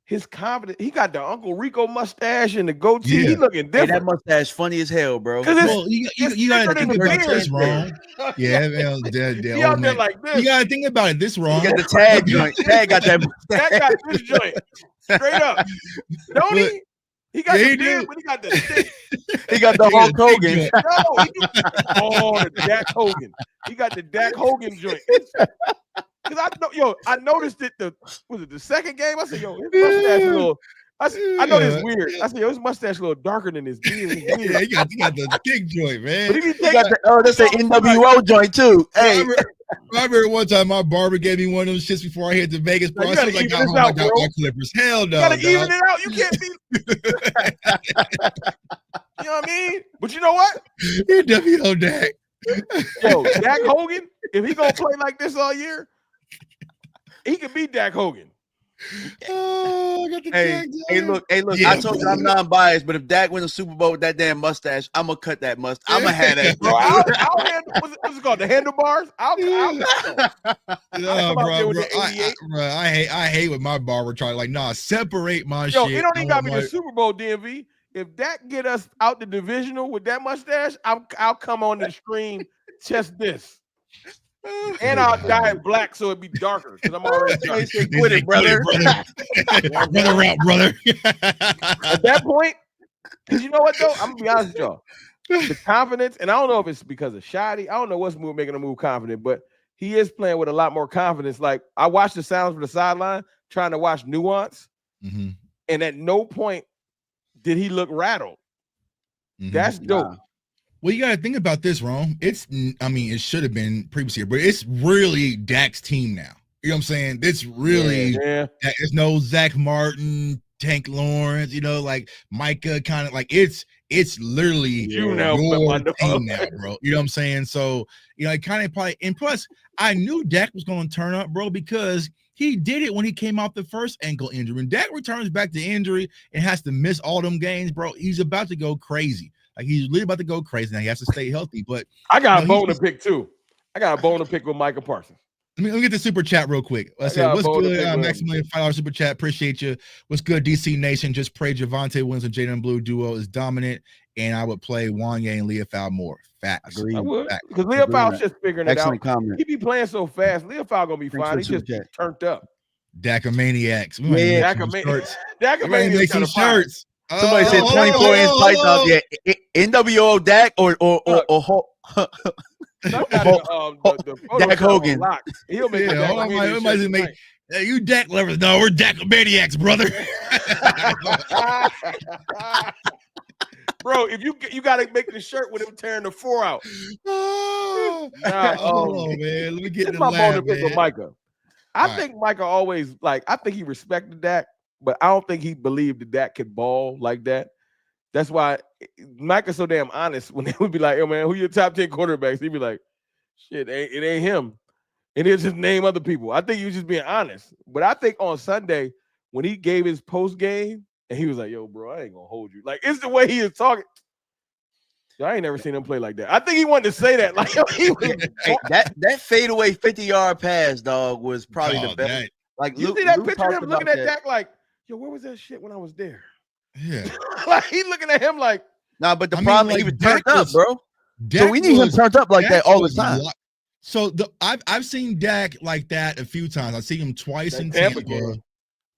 his confidence, he got the Uncle Rico mustache and the goatee. He looking different. Hey, that mustache funny as hell, bro. You gotta think about this wrong. Yeah, man, he out there like this. You gotta think about it this wrong. You got the tag joint. Tag got that. Tag got this joint straight up. Don't he? He got the beard, but he got the stick. He got the Hulk Hogan. The Dak Hogan. He got the Dak Hogan joint. Because I noticed it. Was it the second game? I said, yo, his mustache a little. I know this weird. I said, yo, his mustache a little darker than his beard. Yeah, he got the kick joint, man. But he got that's an NWO joint too. Hey, I remember one time my barber gave me one of those shits before I hit the Vegas. Bro, I was like, I got my clippers. Hell no. You gotta even it out. You can't be. You know what I mean? But you know what? He definitely on Dak. Yo, Dak Hogan, if he gonna play like this all year, he can beat Dak Hogan. Oh, I got the Hey, look. Yeah. I told you I'm non-biased, but if Dak wins a Super Bowl with that damn mustache, I'm gonna cut that mustache. I'm gonna have that. Bro, I'll handle what's it called? The handlebars? I'll No, come out there with bro. the 88. I hate when my barber try like, nah, separate my Yo, shit. it don't even I gotta want be the Super Bowl, DMV. If Dak get us out the divisional with that mustache, I'll come on the stream just this. And I'll dye it black so it'd be darker because I'm already dark. Quit it, brother. Brother out, brother. At that point, because you know what though? I'm gonna be honest with y'all. The confidence, and I don't know if it's because of Shoddy. I don't know what's making him move confident, but he is playing with a lot more confidence. Like I watched the sounds from the sideline, trying to watch nuance, and at no point did he look rattled. That's dope. Well, you got to think about this, Rome. It should have been previous year, but it's really Dak's team now. You know what I'm saying? It's really, it's no Zach Martin, Tank Lawrence, like Micah, kind of like it's literally your team now, bro. You know what I'm saying? So, it kind of probably, and plus, I knew Dak was going to turn up, bro, because he did it when he came off the first ankle injury. When Dak returns back to injury and has to miss all them games, bro, he's about to go crazy. Like he's really about to go crazy now. He has to stay healthy. But I got a bone to pick too. I got a bone to pick with Micah Parsons. Let me get the super chat real quick. I said, what's good? Maximilian $5 super chat. Appreciate you. What's good, DC Nation? Just pray Javonte Williams and Jaden Blue duo is dominant, and I would play Wanye and Leofow more. Facts. Agreed. I would, because Leofow's just figuring it out. Comment. He be playing so fast. Leofow gonna be fine. He just turned up. Dakamaniacs. Dakamaniacs make some shirts. Somebody said 24-inch python. Yeah, NWO Dak or Dak Hogan. He'll make you Dak lovers. No, we're Dakamaniacs, brother. Bro, if you got to make the shirt with him tearing the 4 out. Man, let me get in the my lab, bone to pick with Micah. I think Micah always I think he respected Dak, but I don't think he believed that Dak could ball like that. That's why Micah's so damn honest when they would be like, yo, man, who your top 10 quarterbacks? He'd be like, shit, it ain't him. And he'll just name other people. I think he was just being honest. But I think on Sunday, when he gave his post game, and he was like, yo, bro, I ain't going to hold you. Like, it's the way he is talking. I ain't never seen him play like that. I think he wanted to say that. Like, he was that fadeaway 50-yard pass, dog, was probably the best. Like, you see that picture of him looking at Dak like, yo, where was that shit when I was there? Yeah. Like, he looking at him like, nah, but the problem, he was turned up, bro. Dak so we need him turned up like that all the time. So I've seen Dak like that a few times. I've seen him twice in Tampa.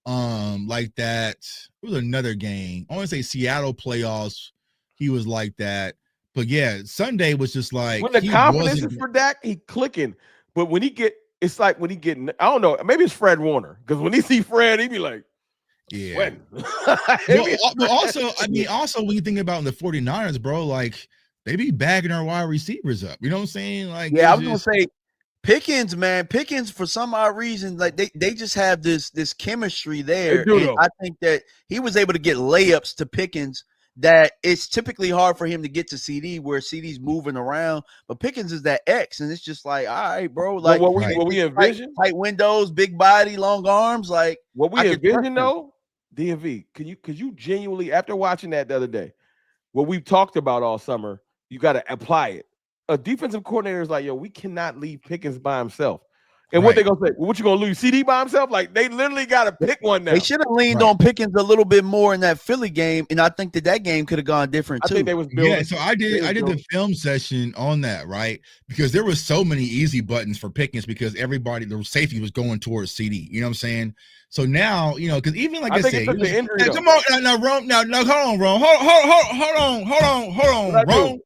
Like that. It was another game. I want to say Seattle playoffs. He was like that. But yeah, Sunday was just like when the confidence is for Dak, he clicking. But when he get, it's like when he get, I don't know, maybe it's Fred Warner. Because when he see Fred, he be like, yeah. But also when you think about the 49ers, bro, like they be bagging our wide receivers up. You know what I'm saying? Like, yeah, I was gonna say Pickens, man. Pickens, for some odd reason, like they just have this chemistry there. And I think that he was able to get layups to Pickens that it's typically hard for him to get to CD, where CD's moving around. But Pickens is that X, and it's just like, all right, bro. Like what we envision, tight windows, big body, long arms. Like what we envision, though, DMV. Could you genuinely, after watching that the other day, what we've talked about all summer, you got to apply it. A defensive coordinator is like, yo, we cannot leave Pickens by himself. And what they gonna say? Well, what you gonna lose? CD by himself? Like, they literally got to pick one now. They should have leaned on Pickens a little bit more in that Philly game, and I think that game could have gone different too. I think they was building. Yeah, so I did the film session on that, right? Because there was so many easy buttons for Pickens because everybody, the safety was going towards CD. You know what I'm saying? So now, because even like I said, come on, now, Rome, hold on, Rome, hold on, Rome.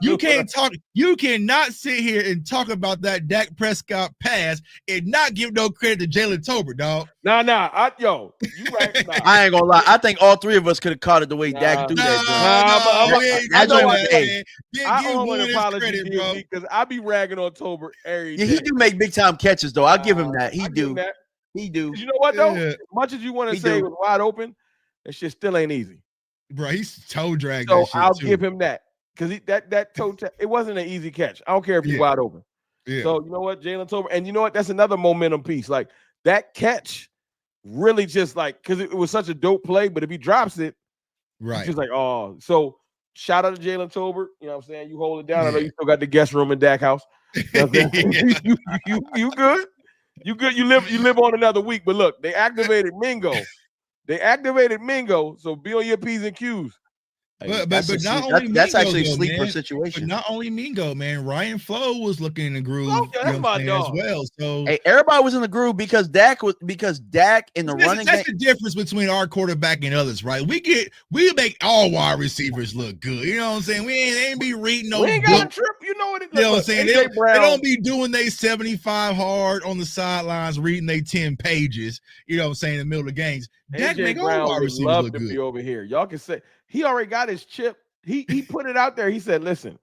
You can't talk. You cannot sit here and talk about that Dak Prescott pass and not give no credit to Jalen Tolbert, dog. You right. Nah. I ain't gonna lie. I think all three of us could have caught it the way Dak do that. I don't want to apologize because I be ragging on Tolbert every day. He do make big time catches though. I'll give him that. He do. You know what though? As much as you want to say it was wide open, that shit still ain't easy. Bro, he's toe dragged So that shit I'll too. give him that because that toe tag, it wasn't an easy catch. I don't care if he's Yeah. wide open. Yeah. So you know what, Jalen Tolbert, and you know what? That's another momentum piece. Like that catch, really just like because it was such a dope play. But if he drops it, Right. it's just like oh. So shout out to Jalen Tolbert. You know what I'm saying? You hold it down. I know Yeah. you still got the guest room in DAK house. You know what I'm saying? you good? You good? You live on another week. But look, they activated Mingo. So be on your P's and Q's. But That's not only that's Mingo, actually a though, sleeper man. situation. But not only Mingo, man. Ryan Flo was looking in the groove. Oh, yeah, that's my as dog. well. So Hey, everybody was in the groove because Dak in the running that's game. the difference between our quarterback and others, right? We make all wide receivers look good. You know what I'm saying? We ain't be reading no We ain't got a book. trip. You know what it You know what I'm look, saying? AJ Brown. They don't be doing they 75 hard on the sidelines, reading they 10 pages. You know what I'm saying? In the middle of the games, Dak make all Brown wide would receivers love look to good. be over here. Y'all can say he already got his chip. He put it out there. He said, "Listen,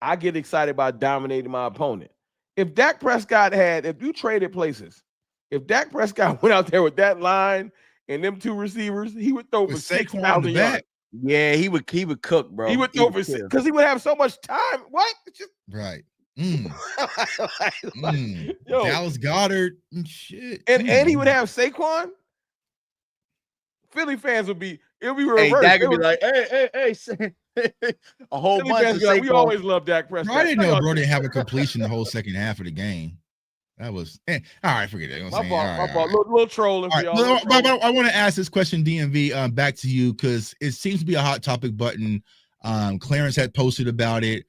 I get excited about dominating my opponent. If Dak Prescott if you traded places, if Dak Prescott went out there with that line and them two receivers, he would throw for 6,000 yards. Yeah, he would cook, bro. He would throw for because he would have so much time. What? Right. Yo, Dallas Goddard and shit. And he would have Saquon. Philly fans would be. It would be reversed. Hey, Dak would be like, hey. A whole Philly bunch fans of like, we always love Dak Prescott. I didn't know bro didn't have a completion the whole second half of the game. That was all right. Forget it. My fault. Little trolling for y'all. But I want to ask this question, DMV, back to you because it seems to be a hot topic button. Clarence had posted about it.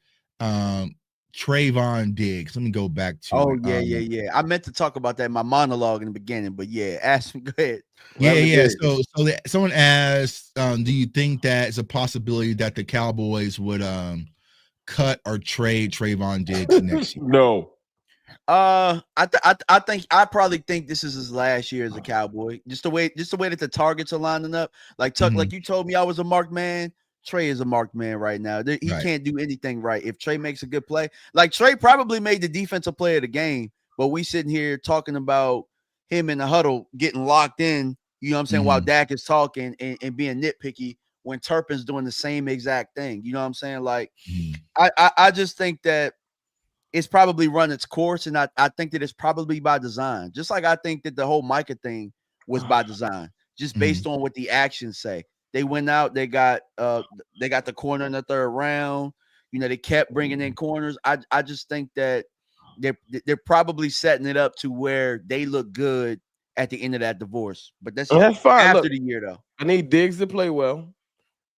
Trayvon Diggs. Let me go back to it. Yeah. I meant to talk about that in my monologue in the beginning, but yeah, ask me. Go ahead. Yeah. So someone asked, do you think that it's a possibility that the Cowboys would cut or trade Trayvon Diggs next year? No. I probably think this is his last year as a Cowboy. Just the way that the targets are lining up. Like Tuck, like you told me I was a marked man. Trey is a marked man right now. He can't do anything right. If Trey makes a good play, like Trey probably made the defensive play of the game, but we sitting here talking about him in the huddle getting locked in, you know what I'm saying, while Dak is talking and being nitpicky when Turpin's doing the same exact thing. You know what I'm saying? Like, I just think that it's probably run its course, and I think that it's probably by design. Just like I think that the whole Micah thing was by design, just based on what the actions say. They went out, they got the corner in the third round. You know, they kept bringing in corners. I just think that they're probably setting it up to where they look good at the end of that divorce. But that's fine. After the year, though. I need Diggs to play well,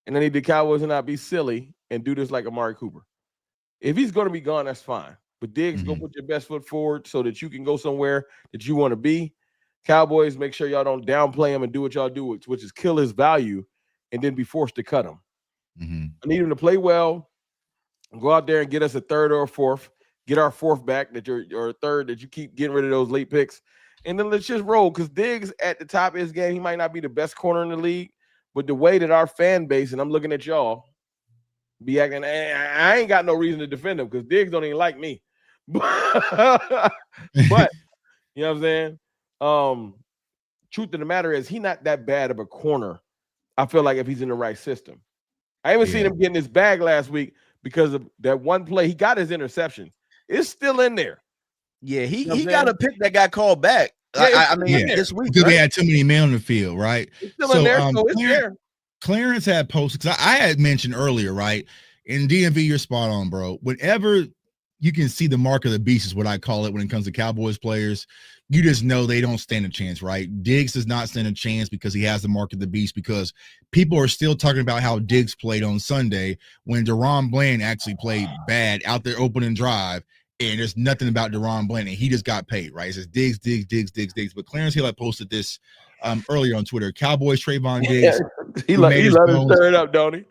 and I need the Cowboys to not be silly and do this like Amari Cooper. If he's going to be gone, that's fine. But Diggs, go put your best foot forward so that you can go somewhere that you want to be. Cowboys, make sure y'all don't downplay him and do what y'all do, which is kill his value and then be forced to cut him. I need him to play well, go out there and get us a third or a fourth, get our fourth back or a third that you keep getting rid of those late picks, and then let's just roll. Because Diggs at the top of his game, he might not be the best corner in the league, but the way that our fan base, and I'm looking at y'all, be acting, I ain't got no reason to defend him because Diggs don't even like me. But you know what I'm saying? Truth of the matter is, he's not that bad of a corner. I feel like if he's in the right system. I even seen him getting his bag last week because of that one play. He got his interception. It's still in there. Yeah, he got a pick that got called back. I mean, this week because they had too many men on the field, right? It's still in there, so it's there. Clarence had posted because I had mentioned earlier, right? In DMV, you're spot on, bro. Whenever you can see the mark of the beast is what I call it when it comes to Cowboys players. You just know they don't stand a chance, right? Diggs does not stand a chance because he has the mark of the beast, because people are still talking about how Diggs played on Sunday when Deron Bland actually played bad out there opening drive, and there's nothing about Deron Bland, and he just got paid, right? It says Diggs. But Clarence Hill had posted this earlier on Twitter. Cowboys Trayvon Diggs. He let him stir it up, don't he?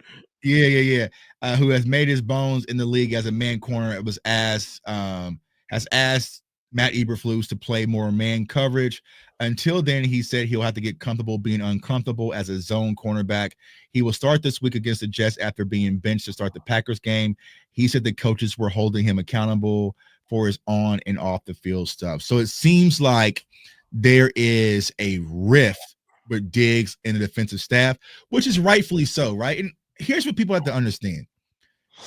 Yeah. Who has made his bones in the league as a man corner. It was has asked Matt Eberflus to play more man coverage. Until then, he said he'll have to get comfortable being uncomfortable as a zone cornerback. He will start this week against the Jets after being benched to start the Packers game. He said the coaches were holding him accountable for his on and off the field stuff. So it seems like there is a rift with Diggs and the defensive staff, which is rightfully so, right? And here's what people have to understand.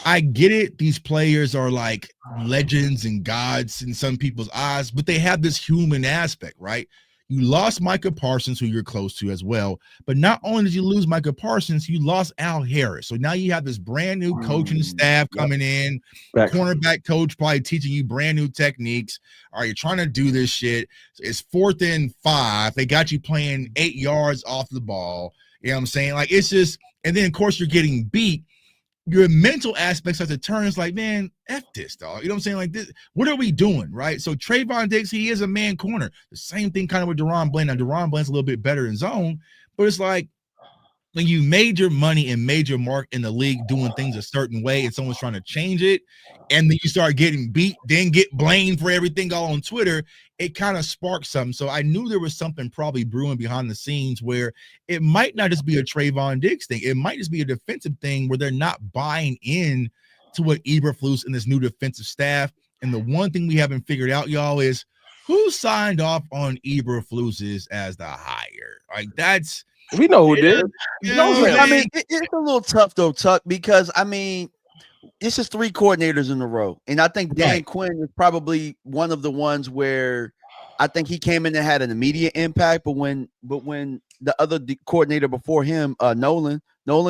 I get it. These players are like legends and gods in some people's eyes, but they have this human aspect, right? You lost Micah Parsons, who you're close to as well. But not only did you lose Micah Parsons, you lost Al Harris. So now you have this brand new coaching staff coming in, cornerback coach probably teaching you brand new techniques. All right, you're trying to do this shit. It's 4th and 5. They got you playing 8 yards off the ball. You know what I'm saying? Like, it's just, and then of course you're getting beat. Your mental aspects have to turn. It's like, man, F this, dog. You know what I'm saying? Like, this, what are we doing, right? So Trayvon Diggs, he is a man corner. The same thing kind of with Deron Bland. Now, Deron Bland's a little bit better in zone, but it's like when you made your money and made your mark in the league doing things a certain way and someone's trying to change it, and then you start getting beat, then get blamed for everything all on Twitter, it kind of sparked something. So I knew there was something probably brewing behind the scenes where it might not just be a Trayvon Diggs thing. It might just be a defensive thing where they're not buying in to what Eberflus and this new defensive staff. And the one thing we haven't figured out, y'all, is who signed off on Eberflus as the hire. Like, that's, we know who did. I mean, it's a little tough though, Tuck, because I mean, this is 3 coordinators in a row, and I think Dan Quinn is probably one of the ones where I think he came in and had an immediate impact. But when the other coordinator before him, Nolan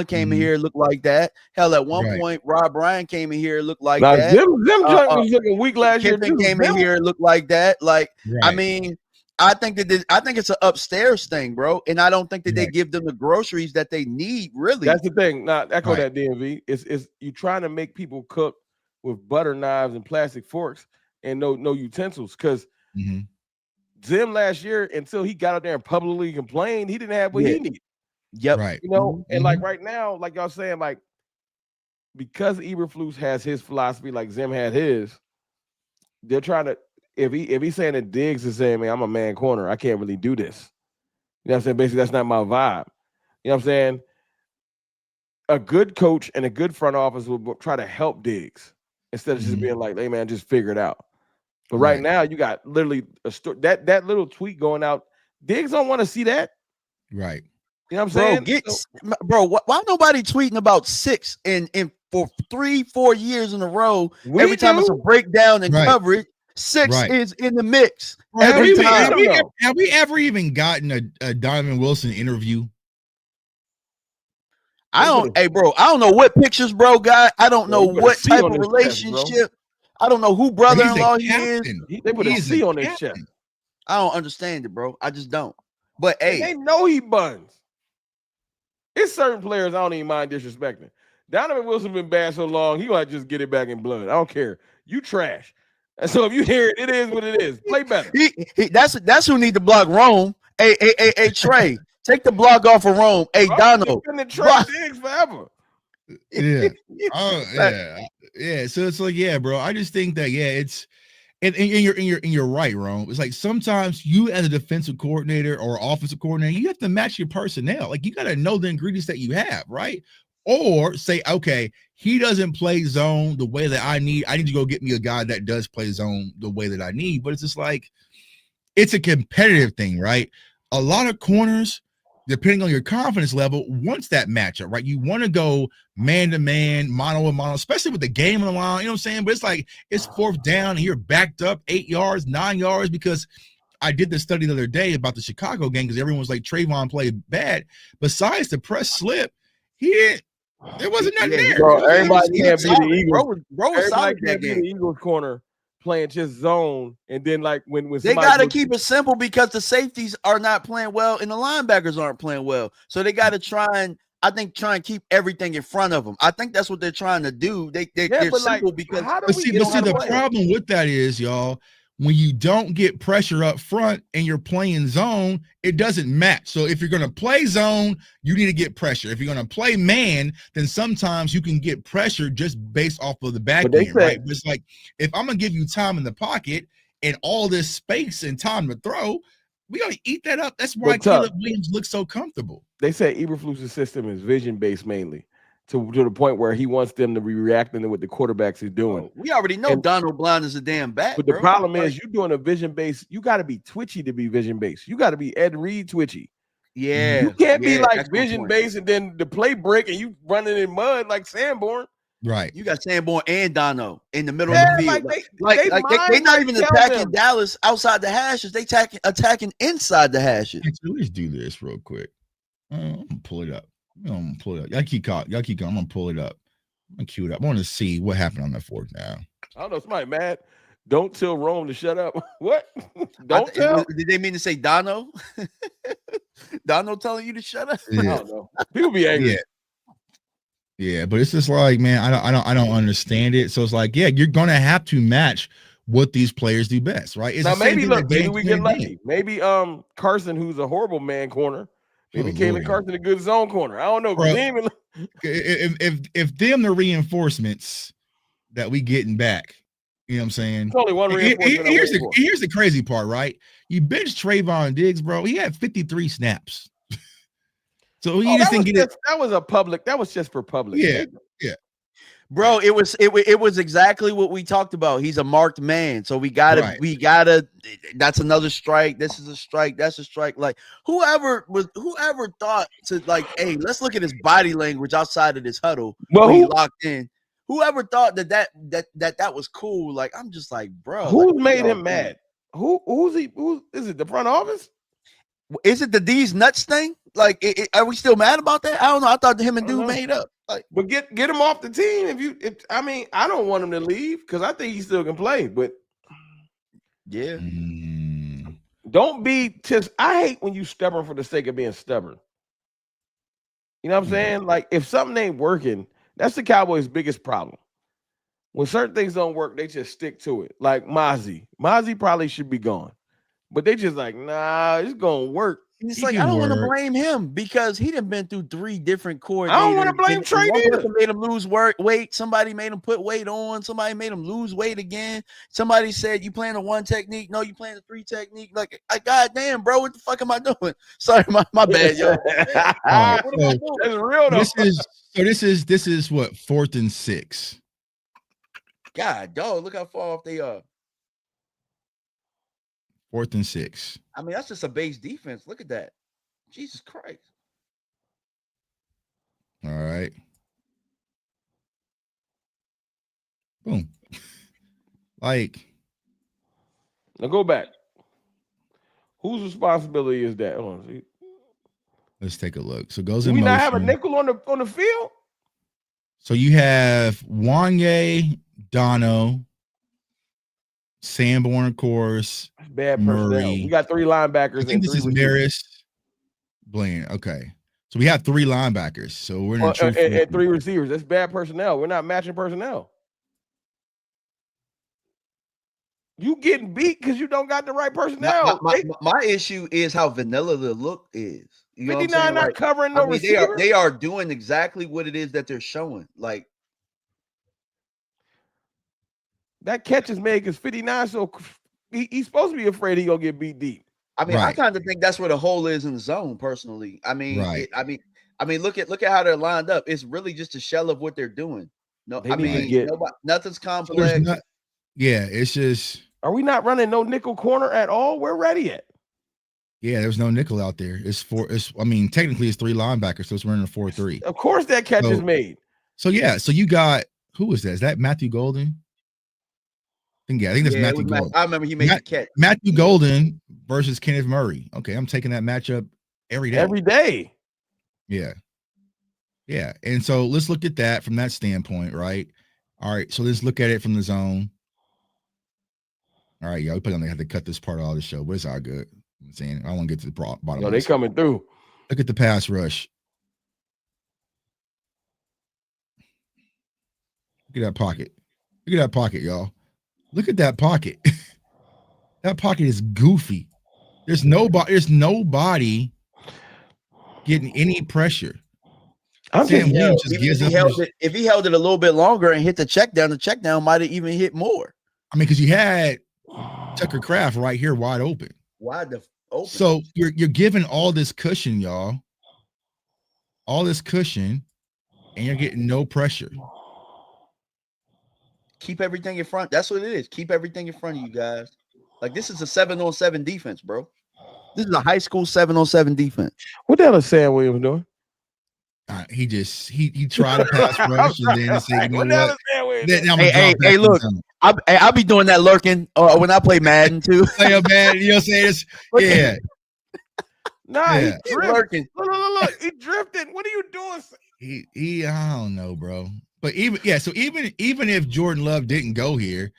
came in here, looked like that. Hell, at one point, Rob Ryan came in here, looked like that. Them was looking weak last year. Came in here, looked like that. Like, I mean, I think it's an upstairs thing, bro, and I don't think that they give them the groceries that they need. Really, that's the thing. Now, echo that, DMV. It's you trying to make people cook with butter knives and plastic forks and no utensils, because Zim last year, until he got out there and publicly complained, he didn't have what he needed. Yep. Right. You know, and like right now, like y'all saying, like, because Eberflus has his philosophy, like Zim had his, they're trying to. If he's saying that Diggs is saying, man, I'm a man corner, I can't really do this. You know what I'm saying? Basically, that's not my vibe. You know what I'm saying? A good coach and a good front office will try to help Diggs instead of just being like, hey, man, just figure it out. But right now, you got literally a that little tweet going out. Diggs don't want to see that. Right. You know what I'm saying? Why nobody tweeting about 6 and for 3-4 years in a row? Every time it's a breakdown and coverage, 6 is in the mix. Have we ever even gotten a Donovan Wilson interview? I don't know what pictures bro got. I don't know what type of relationship. I don't know who brother-in-law he is. They put a C on his chest. I don't understand it, bro. I just don't. But hey, they know he buns. It's certain players I don't even mind disrespecting. Donovan Wilson been bad so long, he might just get it back in blood. I don't care. You trash. And so if you hear it, it is what it is. Play better. That's who need to block Rome. Hey, Trey, take the block off of Rome. Hey, Donald. Trey Diggs forever. Yeah. Yeah. So it's like, yeah, bro. I just think that, it's and you're right, Rome. It's like sometimes you as a defensive coordinator or offensive coordinator, you have to match your personnel. Like, you got to know the ingredients that you have, right? Or say, okay, he doesn't play zone the way that I need. I need to go get me a guy that does play zone the way that I need. But it's just like, it's a competitive thing, right? A lot of corners, depending on your confidence level, wants that matchup, right? You want to go man-to-man, mano-a-mano, especially with the game on the line, you know what I'm saying? But it's like, it's 4th down, and you're backed up 8 yards, 9 yards, because I did this study the other day about the Chicago game because everyone was like, Trayvon played bad. Besides the press slip, there wasn't nothing there. Bro, everybody can't be the Eagles. Everybody can't be the Eagles corner playing just zone, and then like when they got to keep it simple because the safeties are not playing well and the linebackers aren't playing well, so they got to try and keep everything in front of them. I think that's what they're trying to do. They're simple because the problem with that is, y'all, when you don't get pressure up front and you're playing zone, it doesn't match. So if you're going to play zone, you need to get pressure. If you're going to play man, then sometimes you can get pressure just based off of the back end, right? But it's like, if I'm going to give you time in the pocket and all this space and time to throw, we got to eat that up. That's why Caleb Williams looks so comfortable. They say Eberflus' system is vision-based mainly. To the point where he wants them to be reacting to what the quarterbacks is doing. We already know Donald Brown is a damn back. But the problem is, you're doing a vision-based. You got to be twitchy to be vision-based. You got to be Ed Reed twitchy. Yeah, You can't be like that's my vision point. based and then the play break and you running in mud like Sanborn. Right. You got Sanborn and Dono in the middle Yeah, of the field. they They not even tell attacking them. Dallas outside the hashes. They attacking inside the hashes. Actually, let's do this real quick. I'm gonna pull it up. Y'all keep going. I'm gonna pull it up. I'm gonna cue it up. I want to see what happened on that fourth down. I don't know. Somebody mad. Don't tell Rome to shut up. What? Don't tell. Did they mean to say Dono? Dono telling you to shut up? I don't know. People be angry. Yeah. Yeah, but it's just like, man, I don't understand it. So it's like, yeah, you're gonna have to match what these players do best, right? It's now maybe maybe we get lucky. Game. Maybe Carson, who's a horrible man corner, maybe Kalen Carson a good zone corner. I don't know. Bro, if them the reinforcements that we getting back, you know what I'm saying? It's only one reinforcement. Here's the crazy part, right? You bench Trayvon Diggs, bro. He had 53 snaps. So he just didn't get it. That was a public. That was just for public. Yeah. Bro, it was exactly what we talked about. He's a marked man, so we gotta. That's another strike. This is a strike. That's a strike. Like whoever thought to like, hey, let's look at his body language outside of this huddle. Well, he locked in. Whoever thought that was cool? Like I'm just like, bro. Who like, made him mad? Who's he? Who is it? The front office? Is it the D's nuts thing? Like, are we still mad about that? I don't know. I thought him and dude made up. Like, but get him off the team. I mean, I don't want him to leave because I think he still can play. But yeah, don't be just. I hate when you stubborn for the sake of being stubborn. You know what I'm saying? Like, if something ain't working, that's the Cowboys' biggest problem. When certain things don't work, they just stick to it. Like Mozzie probably should be gone. But they just like, nah, it's gonna work. It's like I don't want to blame him because he done been through 3 different coordinators. I don't want to blame Trey either. Made him lose weight. Somebody made him put weight on. Somebody made him lose weight again. Somebody said you playing a 1 technique. No, you playing a 3 technique. Like, goddamn, bro, what the fuck am I doing? Sorry, my bad, yo. That's real though. This is what 4th and 6. God, dog, look how far off they are. 4th and 6. I mean, that's just a base defense. Look at that. Jesus Christ. All right. Boom. Like, now go back. Whose responsibility is that? Hold on. Let's take a look. So goes Do in we motion. not have a nickel on the field? So you have Wanye, Dono, Sanborn, of course. Bad personnel. Murray. We got 3 linebackers. I think this is Maris, Blaine. Okay. So we have 3 linebackers. So we're in and 3 receivers. That's bad personnel. We're not matching personnel. You getting beat because you don't got the right personnel. My issue is how vanilla the look is. You 59 not like, covering no receiver. They are doing exactly what it is that they're showing. Like that catch is made because 59, so he's supposed to be afraid he's gonna get beat deep. I mean, I kind of think that's where the hole is in the zone, personally. I mean, look at how they're lined up. It's really just a shell of what they're doing. No, nothing's complex. It's just. Are we not running no nickel corner at all? We're ready yet. Yeah, there's no nickel out there. Technically it's 3 linebackers, so it's running a 4-3. Of course that catch is made. So you got, who is that? Is that Matthew Golden? I think that's Matthew Golden. I remember he made the catch. Matthew Golden versus Kenneth Murray. Okay, I'm taking that matchup every day. Every day. Yeah. Yeah. And so let's look at that from that standpoint, right? All right. So let's look at it from the zone. All right, we probably have to cut this part out of the show, but it's all good. I'm saying I want to get to the bottom. No, they coming through. Look at the pass rush. Look at that pocket. Look at that pocket, y'all. Look at that pocket. That pocket is goofy. There's nobody getting any pressure. If he held it a little bit longer and hit the check down might have even hit more. I mean, because you had Tucker Kraft right here wide open. Open. So you're giving all this cushion, y'all. All this cushion, and you're getting no pressure. Keep everything in front. That's what it is. Keep everything in front of you guys. Like, this is a 7-on-7 defense, bro. This is a high school 7-on-7 defense. What the hell is Sam Williams doing? He tried to pass rush and then said, you know what? Then I'm gonna Hey, drop back hey, in look. zone. I'll be doing that lurking when I play Madden too. Hey, man, you know what I'm saying? Yeah. Nah, Yeah. he Lurking. Look, he drifted. What are you doing? He I don't know, bro. But even if Jordan Love didn't go here,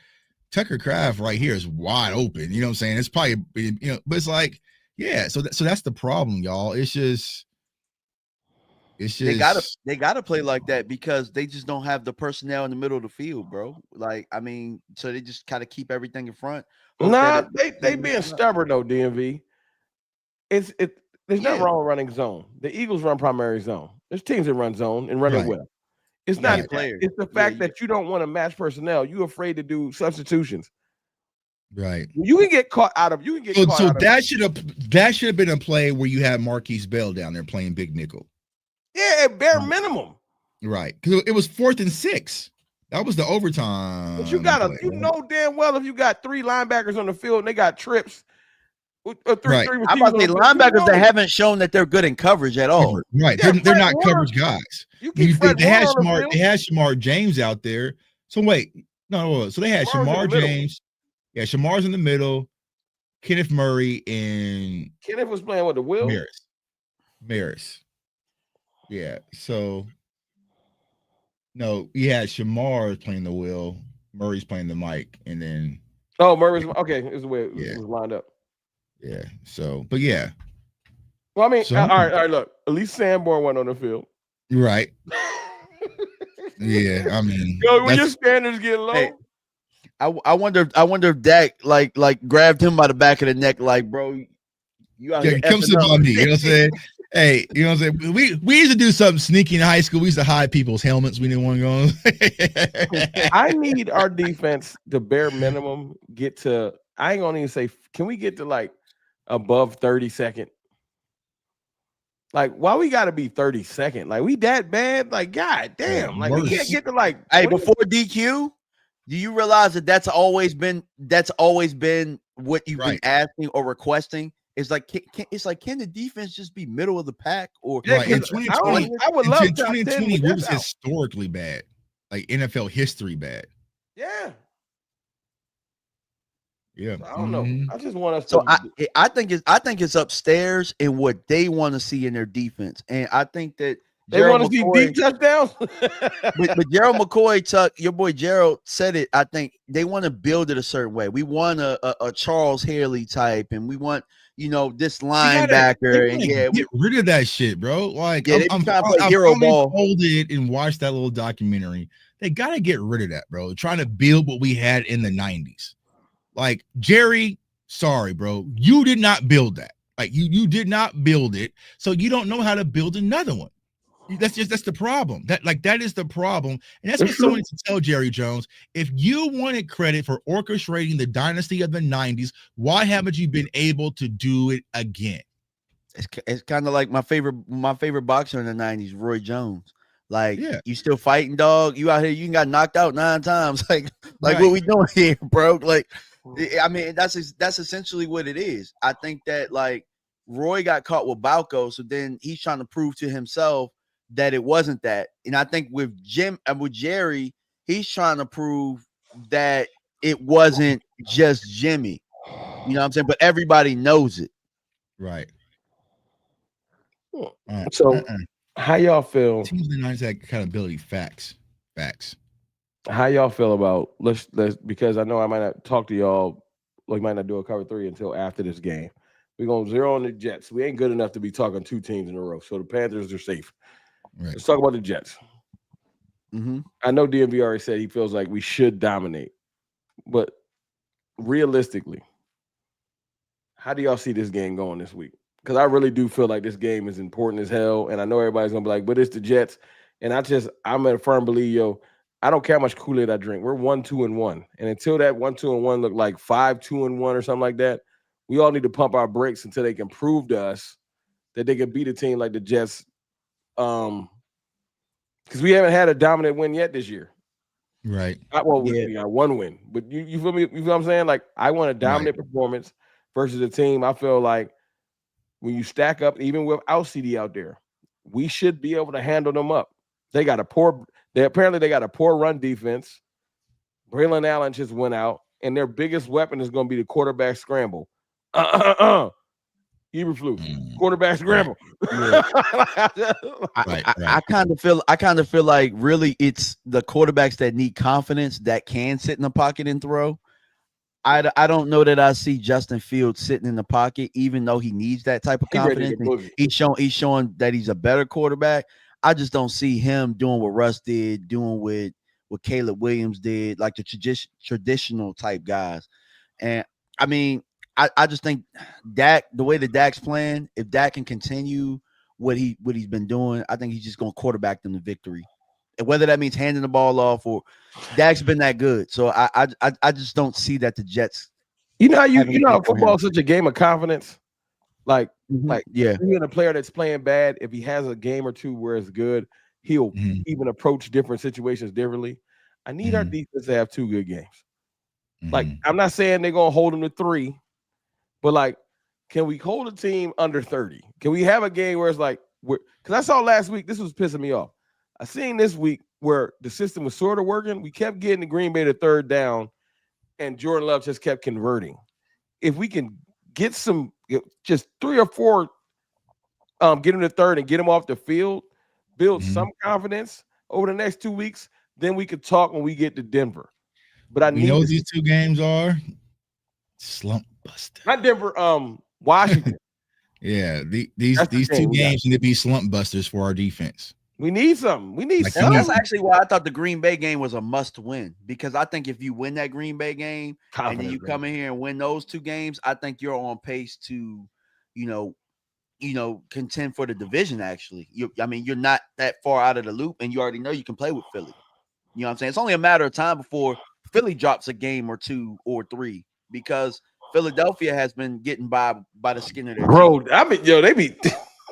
Tucker Kraft right here is wide open. You know what I'm saying? It's probably, but it's like, yeah. So that's the problem, y'all. It's just They gotta play like that because they just don't have the personnel in the middle of the field, bro. Like, I mean, so they just kind of keep everything in front. Nah, they being stubborn though, DMV. There's nothing wrong with running zone. The Eagles run primary zone. There's teams that run zone and run it well. It's not that. It's the fact that you don't want to match personnel. You're afraid to do substitutions. Right. You can get caught out of. You can get caught out of. That should have been a play where you had Marquise Bell down there playing big nickel. Yeah, at bare minimum. Right, because it was 4th and 6. That was the overtime. But you know damn well if you got 3 linebackers on the field and they got trips. Right. I'm about to say linebackers that haven't shown that they're good in coverage at all. Right, Yeah, they're not coverage guys. They had Shamar James out there. So wait, no. So they had Shamar James. Yeah, Shamar's in the middle. Kenneth Murray and Kenneth was playing with the Will Maris. Yeah, so no, he had Shamar playing the Will, Murray's playing the mic, and then Murray's okay. Is the way it was lined up. Yeah. So, but yeah. Well, I mean, all right. Look, at least Sanborn went on the field. Right. Yeah, I mean, when your standards get low. Hey, I wonder if Dak like grabbed him by the back of the neck, like, bro, you out here come sit by me. You know what I'm saying? Hey, you know what I'm saying? We used to do something sneaky in high school. We used to hide people's helmets. We didn't want to go on. I need our defense to bare minimum get to. I ain't gonna even say. Can we get to like above 32nd? Like, why we got to be 32nd? Like, we that bad? Like, god damn! Like, we can't get to like. Hey, before DQ, do you realize that that's always been what you've been asking or requesting? It's like, can the defense just be middle of the pack? Or right in 2020, I would love 2020 was historically bad, like NFL history bad. Yeah. Yeah, I don't know. I just want us. So I think it's upstairs in what they want to see in their defense, and I think that they want to see deep touchdowns. but Gerald McCoy, your boy Gerald said it. I think they want to build it a certain way. We want a Charles Haley type, and we want this linebacker. And get rid of that shit, bro. Like I'm trying to play hero ball. Hold it and watch that little documentary. They gotta get rid of that, bro. Trying to build what we had in the 90s. Like, Jerry, sorry, bro. You did not build that. Like, you did not build it. So you don't know how to build another one. That's the problem. That is the problem. And that's what someone needs to tell Jerry Jones. If you wanted credit for orchestrating the dynasty of the 90s, why haven't you been able to do it again? It's kind of like my favorite boxer in the 90s, Roy Jones. Like, you still fighting, dog? You out here, you got knocked out 9 times. Like what we doing here, bro? Like, I mean, that's essentially what it is. I think that, like, Roy got caught with Balco, so then he's trying to prove to himself that it wasn't that. And I think with Jerry, he's trying to prove that it wasn't just Jimmy. You know what I'm saying? But everybody knows it. Right. So how y'all feel? Teams in the 90s had accountability. Facts. How y'all feel about let's because I know I might not talk to y'all, like might not do a cover 3 until after this game. We're gonna zero on the Jets. We ain't good enough to be talking 2 teams in a row. So the Panthers are safe. Right. Let's talk about the Jets. Mm-hmm. I know DMV already said he feels like we should dominate, but realistically, how do y'all see this game going this week? Because I really do feel like this game is important as hell, and I know everybody's gonna be like, but it's the Jets, and I'm a firm believer, I don't care how much Kool-Aid I drink. We're 1-2-1. And until that 1-2-1 look like 5-2-1 or something like that, we all need to pump our brakes until they can prove to us that they can beat a team like the Jets. Because we haven't had a dominant win yet this year. Right. We got 1 win. But you feel me? You feel what I'm saying? Like, I want a dominant performance versus a team I feel like when you stack up, even without CD out there, we should be able to handle them up. They got a poor run defense. Braylon Allen just went out, and their biggest weapon is going to be the quarterback scramble. Eberflus, quarterback scramble. Yeah. I kind of feel like really it's the quarterbacks that need confidence that can sit in the pocket and throw. I don't know that I see Justin Fields sitting in the pocket, even though he needs that type of confidence. He's showing that he's a better quarterback. I just don't see him doing what Russ did, doing what Caleb Williams did, like the traditional type guys. And I mean, I just think Dak, the way that Dak's playing, if Dak can continue what he's been doing, I think he's just going to quarterback them to victory. And whether that means handing the ball off or Dak's been that good. So I just don't see that the Jets. You know how football is such a game of confidence. Like yeah, even a player that's playing bad, if he has a game or two where it's good, he'll even approach different situations differently. I need our defense to have 2 good games. Like, I'm not saying they're gonna hold them to 3, but like, can we hold a team under 30? Can we have a game where it's like, because I saw last week, this was pissing me off. I seen this week where the system was sort of working. We kept getting the Green Bay to 3rd down, and Jordan Love just kept converting. If we can get some, just 3 or 4, get him to 3rd and get him off the field, build some confidence over the next 2 weeks, then we could talk when we get to Denver. But I need these 2 games are slump buster. Not Denver, Washington. Yeah, these 2 games need to be slump busters for our defense. We need something. We need something. That's actually why I thought the Green Bay game was a must win, because I think if you win that Green Bay game and then you come in here and win those 2 games, I think you're on pace to, contend for the division. Actually, you're not that far out of the loop, and you already know you can play with Philly. You know what I'm saying? It's only a matter of time before Philly drops a game or 2 or 3, because Philadelphia has been getting by the skin of their teeth. I mean, they be.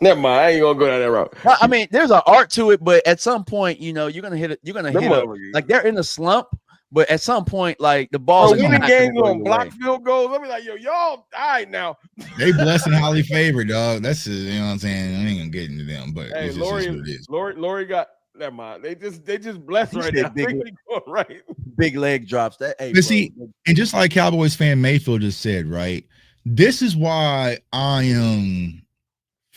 Never mind. I ain't gonna go down that route. I mean, there's an art to it, but at some point, you're gonna hit it. You're gonna hit it. Like, they're in a slump, but at some point, like, the ball's winning games on block field goals. I'll be like, y'all all right now. They blessed and highly favored, dog. That's what I'm saying. I ain't gonna get into them, but hey, Lori got. Never mind. They just blessed right now. Big leg drops. That. Hey, but see, and just like Cowboys fan Mayfield just said, right? This is why I am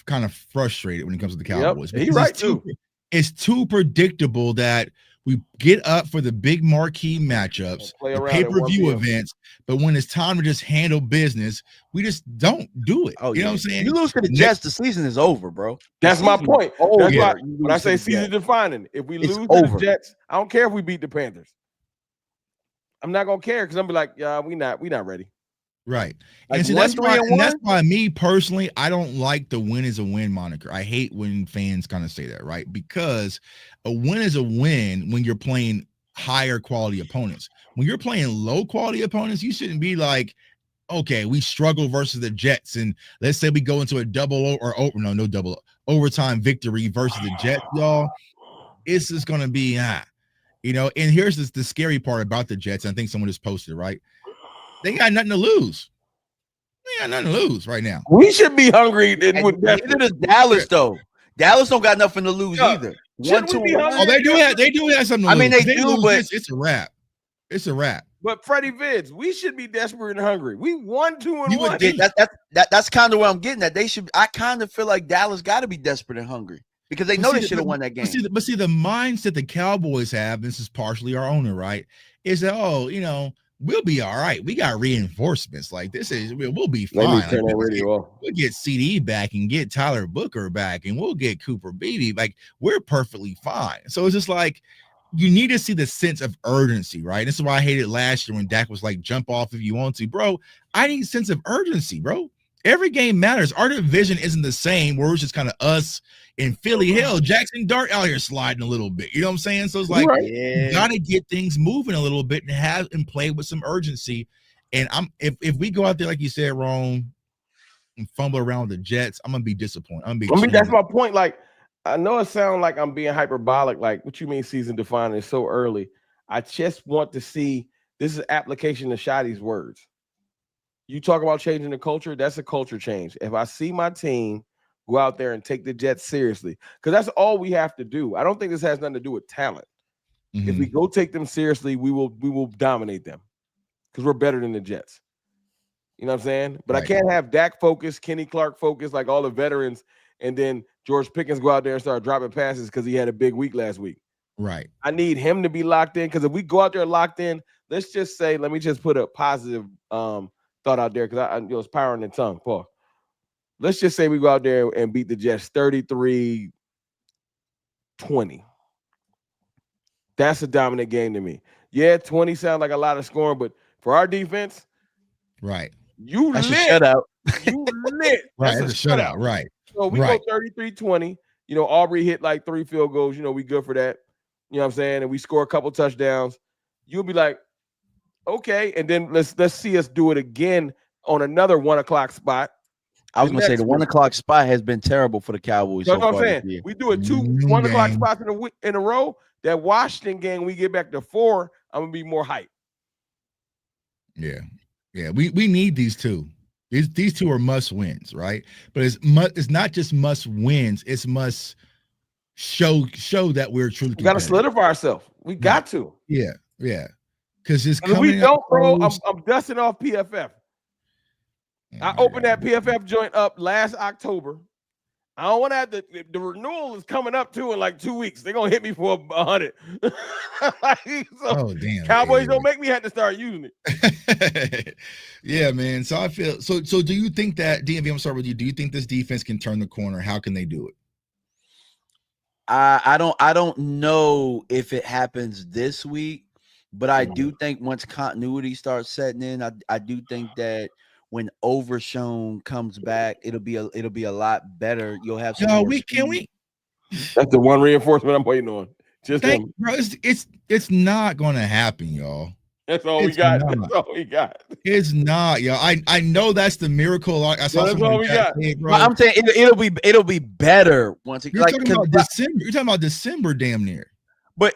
kind of frustrated when it comes to the Cowboys. He's right too. It's too predictable that we get up for the big marquee matchups, the pay-per-view events, but when it's time to just handle business, we just don't do it. Oh, you know what I'm saying? You lose to the Jets, the season is over, bro. That's my point. That's why when I say season defining, if we lose to the Jets, I don't care if we beat the Panthers. I'm not gonna care, because I'm be like, yeah, we not ready. Right. Like, and see, that's why me personally, I don't like the win is a win moniker. I hate when fans kind of say that, right? Because a win is a win when you're playing higher quality opponents. When you're playing low quality opponents, you shouldn't be like, okay, we struggle versus the Jets, and let's say we go into a double overtime victory versus the Jets, y'all. It's just gonna be and here's the scary part about the Jets. I think someone just posted, right? They got nothing to lose. They got nothing to lose right now. We should be hungry. Neither does Dallas, though. Dallas don't got nothing to lose either. They do have something to lose. I mean, they do, but it's a wrap. It's a wrap. But Freddie Vids, we should be desperate and hungry. We won 2-1. That's kind of where I'm getting at. They should. I kind of feel like Dallas got to be desperate and hungry, because they know they should have won that game. But see, the mindset the Cowboys have, this is partially our owner, right? Is that we'll be all right. We got reinforcements. Like, we'll be fine. Let me turn that radio off. We'll get CD back and get Tyler Booker back, and we'll get Cooper Beebe. Like, we're perfectly fine. So it's just like, you need to see the sense of urgency, right? This is why I hated last year when Dak was like, jump off if you want to. Bro, I need sense of urgency, bro. Every game matters. Our division isn't the same where it's just kind of us in Philly. Hell, Jackson Dart out here sliding a little bit. You know what I'm saying? So it's like, you got to get things moving a little bit and play with some urgency. And if we go out there, like you said, Rome, and fumble around with the Jets, I'm going to be disappointed. That's my point. Like, I know it sounds like I'm being hyperbolic. Like, what you mean season defining is so early? I just want to see, this is application of Shotty's words. you talk about changing the culture. That's a culture change. If I see my team go out there and take the Jets seriously, because that's all we have to do. I don't think this has nothing to do with talent. Mm-hmm. If we go take them seriously, we will dominate them because we're better than the Jets. You know what I'm saying? But I can't have Dak focus, Kenny Clark focus, like all the veterans, and then George Pickens go out there and start dropping passes because he had a big week last week. Right. I need him to be locked in, because if we go out there locked in, let's just say, let me just put a positive thought out there, because I it's power in the tongue. Paul. Let's just say we go out there and beat the Jets 33-20. That's a dominant game to me. Yeah, 20 sounds like a lot of scoring, but for our defense, right. That's lit. A shutout. You lit. Right. That's a shutout. Right. So we go 33-20. You know, Aubrey hit like 3 field goals. You know, we good for that. You know what I'm saying? And we score a couple touchdowns. You'll be like, okay. And then let's see us do it again on another 1 o'clock spot. I was going to say the 1 o'clock spot has been terrible for the Cowboys. That's what I'm saying. We do it 1 o'clock spots in a row. That Washington game, we get back to 4, I'm going to be more hyped. Yeah. Yeah. We need these two. These two are must wins, right? But it's not just must wins. It's must show that we're truly. We got to solidify ourselves. We got to. Yeah. Yeah. Because it's coming. We don't, bro. I'm dusting off PFF. I opened that PFF joint up last October. I don't want to have the renewal is coming up too in like 2 weeks. They're gonna hit me for 100. Damn. Cowboys don't make me have to start using it. Yeah, man. So I feel so. Do you think that DMV? I'm gonna start with you. Do you think this defense can turn the corner? How can they do it? I don't know if it happens this week, but I do think once continuity starts setting in, I do think that when Overshown comes back, it'll be a lot better. You'll have some. Can we? That's the one reinforcement I'm waiting on. Just bro, it's not gonna happen, y'all. That's all we got. That's all we got. It's not, y'all. I know that's the miracle. I saw that's all we got. Bro. I'm saying it'll be better once it. You're talking about December. You're talking about December, damn near. But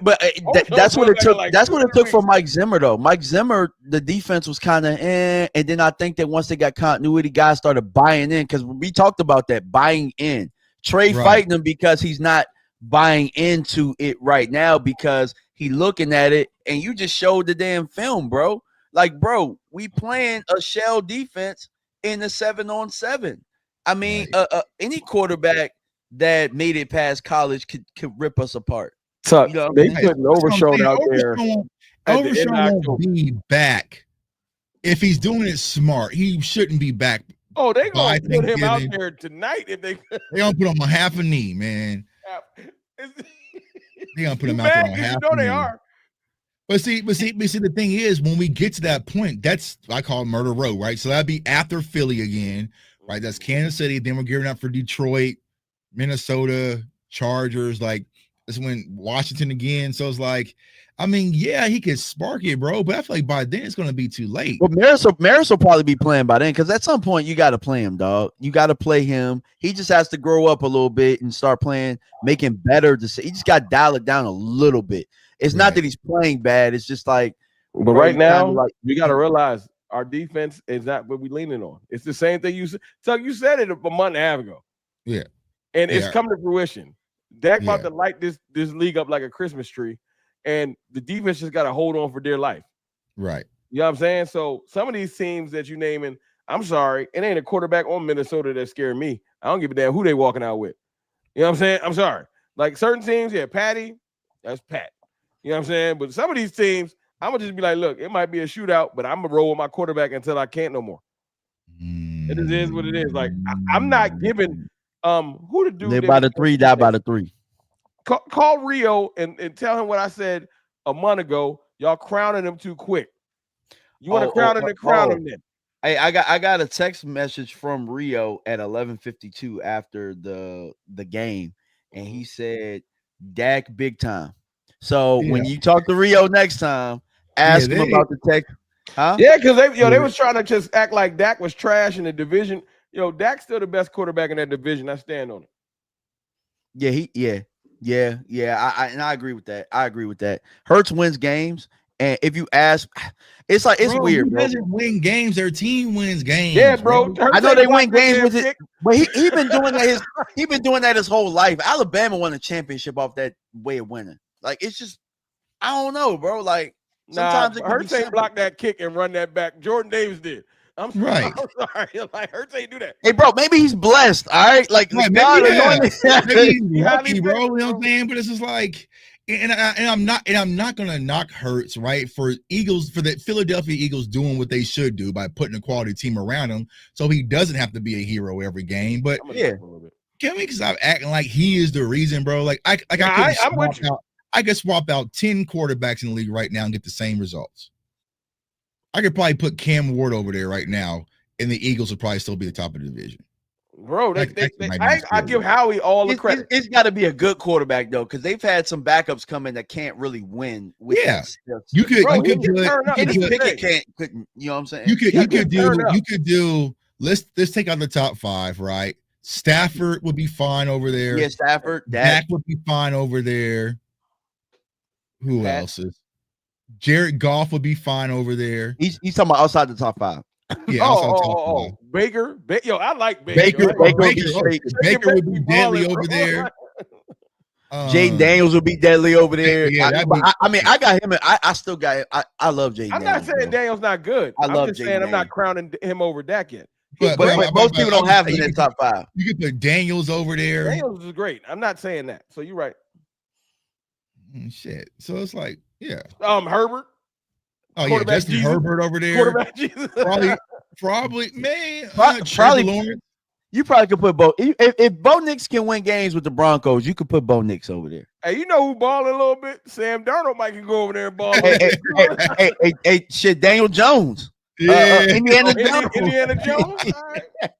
that's what it took. That's what it took for Mike Zimmer, though. Mike Zimmer, the defense was kind of and then I think that once they got continuity, guys started buying in, because we talked about that, buying in. Trey fighting him because he's not buying into it right now, because he looking at it, and you just showed the damn film, bro. Like, bro, we playing a shell defense in a 7-on-7. I mean, any quarterback that made it past college could rip us apart. So they putting Overshown out there. Overshown won't be back if he's doing it smart. He shouldn't be back. Oh, they gonna put him out there tonight if they. They gonna put him on half a knee, man. They gonna put him out there on half. They are. But see, the thing is, when we get to that point, that's I call it Murder Row, right? So that'd be after Philly again, right? That's Kansas City. Then we're gearing up for Detroit, Minnesota, Chargers. Like, that's when Washington again. So it's like, I mean, yeah, he could spark it, bro, but I feel like by then it's gonna be too late. But Maris will probably be playing by then, because at some point you got to play him, dog. You got to play him. He just has to grow up a little bit and start playing, making better decisions. He just got to dial it down a little bit. It's not that he's playing bad. It's just like, but right now, we got to realize our defense is not what we're leaning on. It's the same thing you said. So you said it a month and a half ago. Yeah, and it's come to fruition. Dak about to light this league up like a Christmas tree, and the defense just got to hold on for dear life. Right. You know what I'm saying? So some of these teams that you naming, I'm sorry, it ain't a quarterback on Minnesota that scared me. I don't give a damn who they walking out with. You know what I'm saying? I'm sorry. Like certain teams, Patty, that's Pat. You know what I'm saying? But some of these teams, I'm gonna just be like, look, it might be a shootout, but I'm gonna roll with my quarterback until I can't no more. It is what it is. Like I'm not giving who to do. Live by the 3, die by the 3. Call Rio and tell him what I said a month ago. Y'all crowning him too quick. You want to crown him, then crown him then. Hey, I got a text message from Rio at 11:52 after the game, and he said, "Dak big time." So when you talk to Rio next time, ask him about the text. Huh? Yeah, because they was trying to just act like Dak was trash in the division. Dak's still the best quarterback in that division. I stand on it. Yeah. I agree with that. Hurts wins games, And if you ask, it's like it's weird, He bro. doesn't win games. Their team wins games. Yeah, bro. I know they win games with it, but he been doing that. He been doing that his whole life. Alabama won a championship off that way of winning. Like it's just, I don't know, bro. Like sometimes it can be Hurts ain't block that kick and run that back. Jordan Davis did. I'm sorry. Like Hurts ain't do that. Hey, bro, maybe he's blessed. All right, like God maybe he's lucky, bro. You know what I'm saying? But it's just like, and I'm not gonna knock Hurts, right? For the Philadelphia Eagles doing what they should do by putting a quality team around him, so he doesn't have to be a hero every game. But yeah, can we stop acting like he is the reason, bro? Like I could swap out 10 quarterbacks in the league right now and get the same results. I could probably put Cam Ward over there right now, and the Eagles would probably still be the top of the division. Bro, I give Howie all the credit. It's got to be a good quarterback though, because they've had some backups come in that can't really win. With you could Pickett couldn't. You know what I'm saying? You could do. Let's take out the top 5, right? Stafford would be fine over there. Yeah, Stafford. Dak would be fine over there. Who else is? Jared Goff would be fine over there. He's talking about outside the top 5. Yeah. Oh, Baker. Yo, I like Baker. Baker would be deadly over there. Jaden Daniels would be deadly over there. Yeah, I got him. I still got him. I love Jaden. I'm not saying Daniels not good. I'm just saying I'm not crowning him over Dak yet. But most people don't have him in the top 5. You could put Daniels over there. Daniels is great. I'm not saying that. So you're right. Shit. So it's like, yeah. Herbert. Oh yeah, Justin Herbert over there. Quarterback Jesus. Probably, man. Probably. Lawrence. You probably could put Bo. If Bo Nix can win games with the Broncos, you could put Bo Nix over there. Hey, you know who balling a little bit? Sam Darnold might can go over there and ball. Hey, shit, Daniel Jones. Yeah. Indiana Jones. Indiana Jones. All right.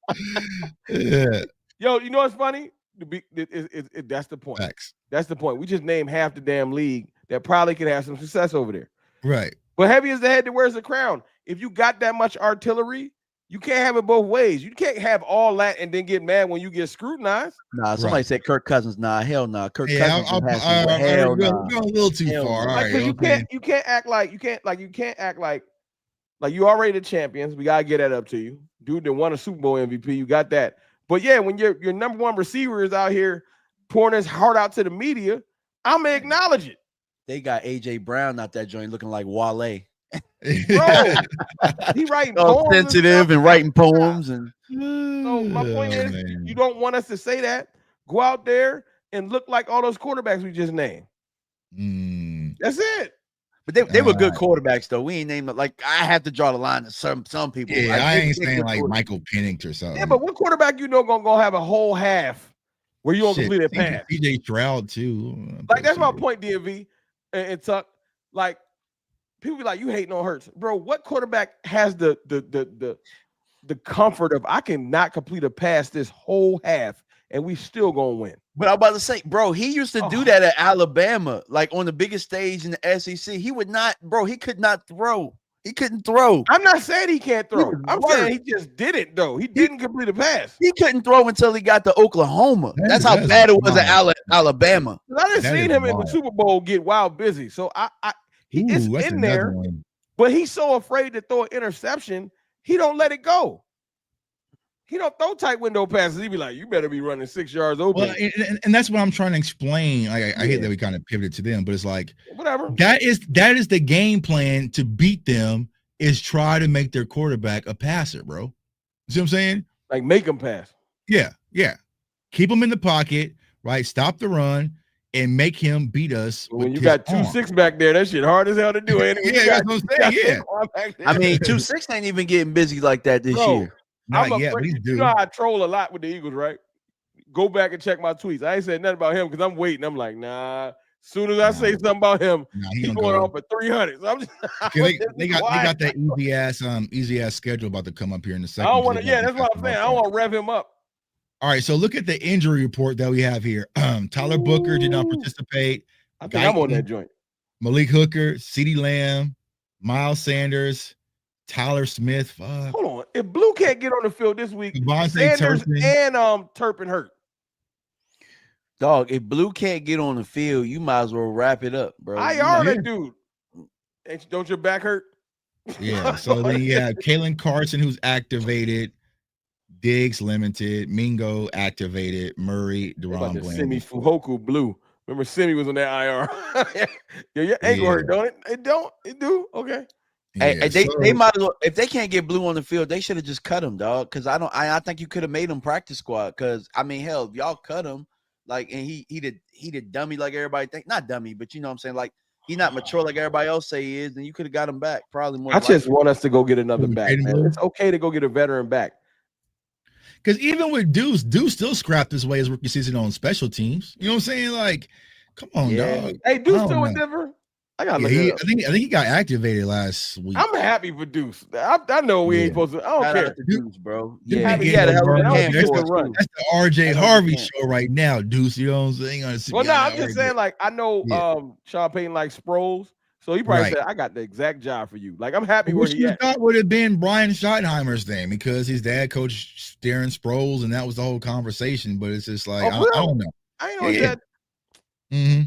Yeah. Yo, you know what's funny? That's the point. Facts. That's the point. We just named half the damn league that probably could have some success over there. Right. But heavy is the head that wears the crown. If you got that much artillery, you can't have it both ways. You can't have all that and then get mad when you get scrutinized. Nah, somebody said Kirk Cousins. Nah, hell nah. Kirk Cousins. Hell nah. Going a little too far. All right. You can't act like you already the champions. We gotta get that up to you. Dude that won a Super Bowl MVP. You got that. But yeah, when your number one receiver is out here pouring his heart out to the media, I'm gonna acknowledge it. They got AJ Brown out that joint looking like Wale. Bro, he writing poems sensitive and writing poems. And so my point is, you don't want us to say that. Go out there and look like all those quarterbacks we just named. That's it. But they were good quarterbacks though. We ain't named them. Like I have to draw the line to some people. Yeah, I ain't saying like Michael Penix or something. Yeah, but what quarterback you know gonna have a whole half where you don't complete a pass? CJ Stroud too. Like that's my point, DMV and Tuck. Like people be like, you hating on Hurts, bro. What quarterback has the comfort of I can not complete a pass this whole half and we still gonna win? But I'm about to say, bro, he used to do that at Alabama, like on the biggest stage in the SEC. He would not, bro. He could not throw. He couldn't throw. I'm not saying he can't throw. I'm saying he just didn't though. He didn't complete a pass. He couldn't throw until he got to Oklahoma. That's how bad it was at Alabama. I didn't see him in the Super Bowl get wild busy. So it's in there, but he's so afraid to throw an interception, he don't let it go. He don't throw tight window passes. He be like, you better be running 6 yards open. Well, and that's what I'm trying to explain. I hate that we kind of pivoted to them, but it's like whatever. That is the game plan to beat them is try to make their quarterback a passer, bro. You see what I'm saying? Like make him pass. Yeah. Keep him in the pocket, right? Stop the run and make him beat us. When you got 2-6 back there, that shit hard as hell to do. Yeah, that's what I'm saying. Yeah. I mean, 2-6 ain't even getting busy like that this year. You know how I troll a lot with the Eagles, right? Go back and check my tweets. I ain't said nothing about him because I'm waiting. I'm like, nah. As soon as I say something about him, he's going on for 300. So I'm just, they got that easy ass schedule about to come up here in the second. I don't want to. Yeah, that's what I'm saying. I don't want to rev him up. All right, so look at the injury report that we have here. Tyler Booker did not participate. I think I'm on that joint. Malik Hooker, CeeDee Lamb, Miles Sanders, Tyler Smith. Fuck. Hold on. If Blue can't get on the field this week, Sanders Turpin. And Turpin hurt. Dog, if Blue can't get on the field, you might as well wrap it up, bro. IR that dude. Don't your back hurt? Yeah. So then you have Kalen Carson, who's activated. Diggs limited. Mingo activated. Murray, About Deron the Simi Bland. Fuhoku blue. Remember, Simi was on that IR. Yeah, your ankle hurt, don't it? It don't. It do. Okay. Hey, Yeah. they might as well, if they can't get blue on the field, they should have just cut him, dog. Because I think you could have made him practice squad. Because I mean, hell, if y'all cut him, like, and he did dummy like everybody think, not dummy, but you know what I'm saying, like he's not mature like everybody else say he is, then you could have got him back probably more. I just want us to go get another back, man. Incredible. It's okay to go get a veteran back. Because even with Deuce still scrapped his way his rookie season on special teams. You know what I'm saying? Like, come on, dog. Hey, I Deuce don't still in know. Denver? I gotta Yeah, look it up. I think he got activated last week. I'm happy for Deuce. I know we ain't supposed to. I don't Shout care. out to Deuce, bro. Dude, Yeah, he he had a getting hell of a burned. camp That's for the- us, run. too. That's the RJ That's Harvey what I'm show right now, Deuce. You know what I'm saying? Well, no, I'm just saying, like, I know Sean Payton likes Sproles, so he probably Right. said, I got the exact job for you. Like, I'm happy where Which he you at. thought would have been Brian Schottenheimer's thing because his dad coached Darren Sproles, and that was the whole conversation. But it's just like, I don't know. I ain't know that. Mm-hmm.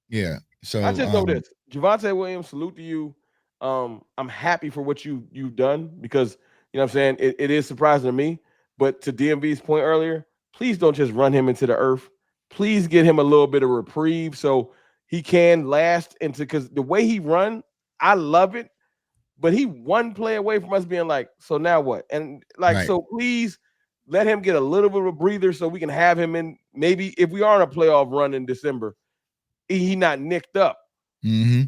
Yeah. So I just know this. Javonte Williams, salute to you. I'm happy for what you've done because, you know what I'm saying, it is surprising to me. But to DMV's point earlier, please don't just run him into the earth. Please get him a little bit of reprieve so he can last into, because the way he run, I love it. But he one play away from us being like, so now what? And like, Right. so please let him get a little bit of a breather so we can have him in. Maybe if we are on a playoff run in December, he not nicked up. Mm-hmm.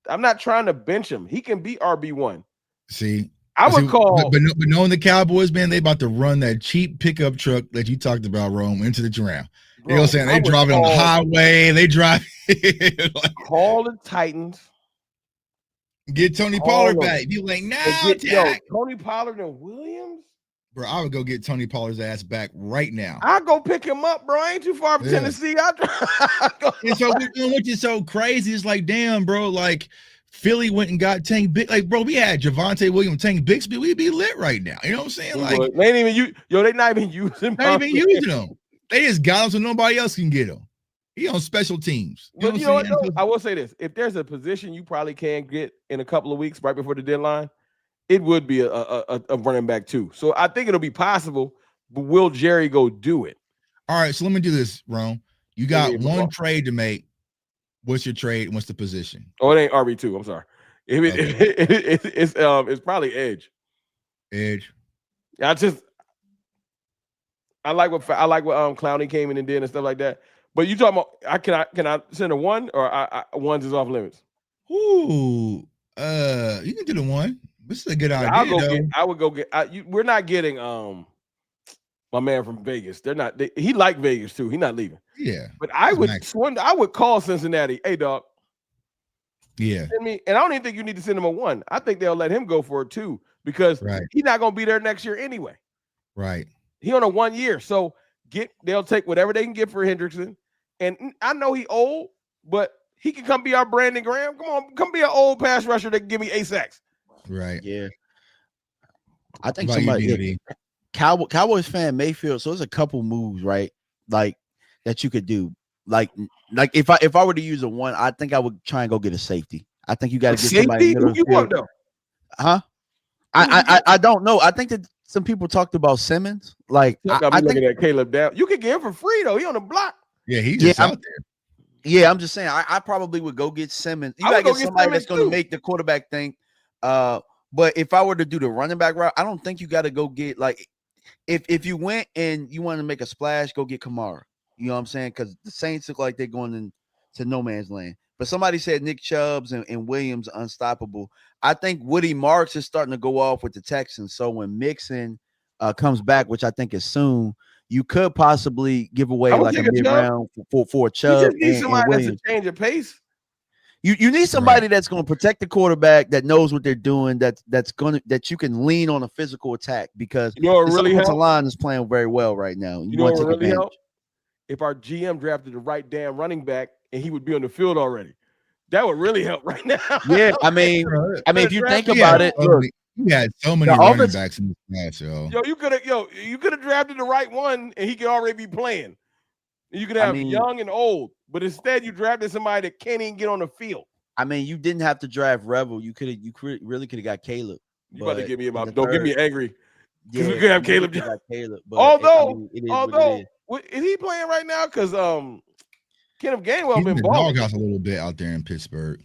I'm not trying to bench him. He can be RB1. See, I would call, but knowing the Cowboys, man, they about to run that cheap pickup truck that you talked about, Rome, into the ground. You know what I'm saying? They drive it on the highway. They drive like, call the Titans. Get Tony Pollard back. You like, nah, Tony Pollard and Williams? Bro, I would go get Tony Pollard's ass back right now. I'll go pick him up, bro. I ain't too far from Tennessee. And so which is so crazy. It's like, damn, bro, like Philly went and got Tank Big. Like, bro, we had Javonte Williams, Tank Bixby. We'd be lit right now. You know what I'm saying? Like, they ain't even they're not even using them. They just got him so nobody else can get him. He on special teams. But you know what, though? I will say this. If there's a position you probably can get in a couple of weeks right before the deadline, it would be a running back too. So I think it'll be possible, but will Jerry go do it? All right, so let me do this, Rome. You got one trade to make. What's your trade and what's the position? Oh, it ain't RB2. I'm sorry. It's probably edge. Edge. I like what Clowney came in and did and stuff like that. But you talking about can I send a one or ones is off limits? Ooh, you can do the one. This is a good idea. I would go get. We're not getting my man from Vegas. They're not. He like Vegas too. He's not leaving. Yeah, but I would call Cincinnati. Hey, dog. Yeah. Send me, and I don't even think you need to send him a one. I think they'll let him go for it too because he's not going to be there next year anyway. Right. He on a 1 year, so they'll take whatever they can get for Hendrickson. And I know he old, but he can come be our Brandon Graham. Come be an old pass rusher that can give me 8 sacks. Right. Yeah. I think somebody Cowboys fan Mayfield. So there's a couple moves, right? Like that you could do. Like if I were to use a one, I think I would try and go get a safety. I think you got to get somebody. Who you want though? Huh? I don't know. I think that some people talked about Simmons. Like I think at Caleb down. You could get him for free though. He on the block. Yeah, he's just out there. Yeah, I'm just saying. I probably would go get Simmons. You gotta get somebody that's going to make the quarterback think. But if I were to do the running back route, I don't think you got to go get like if you went and you want to make a splash, go get Kamara. You know what I'm saying? Because the Saints look like they're going into no man's land. But somebody said Nick Chubbs and Williams unstoppable. I think Woody Marks is starting to go off with the Texans. So when Mixon comes back, which I think is soon, you could possibly give away like a mid-round for a Chubb. You just need somebody that's a change of pace. You need somebody that's going to protect the quarterback, that knows what they're doing, that you can lean on a physical attack because the offensive line is playing very well right now. You know what really help? If our GM drafted the right damn running back and he would be on the field already, that would really help right now. Yeah, I mean, if you think about it, look, you had so many running backs in this class, yo. You could have drafted the right one and he could already be playing. You could have young and old, but instead you drafted somebody that can't even get on the field. I mean, you didn't have to draft Rebel. You really could have got Caleb. You about to get me in the about? Don't get me angry. Yeah, we could have you really Caleb. could have got Caleb. But Although, it is what it is. is he playing right now? Because Kenneth Gainwell He's in been the balling. doghouse a little bit out there in Pittsburgh.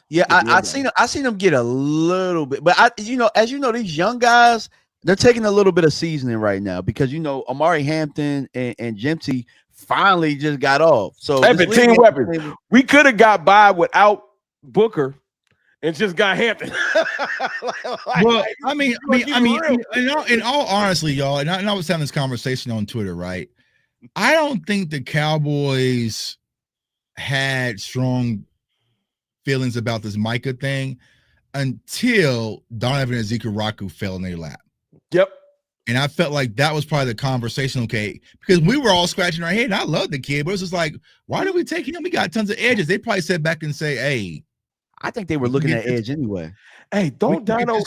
Yeah, I seen him get a little bit, but as you know, these young guys, they're taking a little bit of seasoning right now because Amari Hampton and Jimpsy finally just got off. So team weapons. We could have got by without Booker and just got Hampton. I mean, in all honesty, y'all, and I was having this conversation on Twitter, right? I don't think the Cowboys had strong feelings about this Micah thing until Donovan and Ezekiel Raku fell in their lap. Yep. And I felt like that was probably the conversation, okay, because we were all scratching our head, and I love the kid, but it's just like, why did we take him? We got tons of edges. They probably sat back and say, hey. I think they were looking at edge anyway. Hey, don't Dono.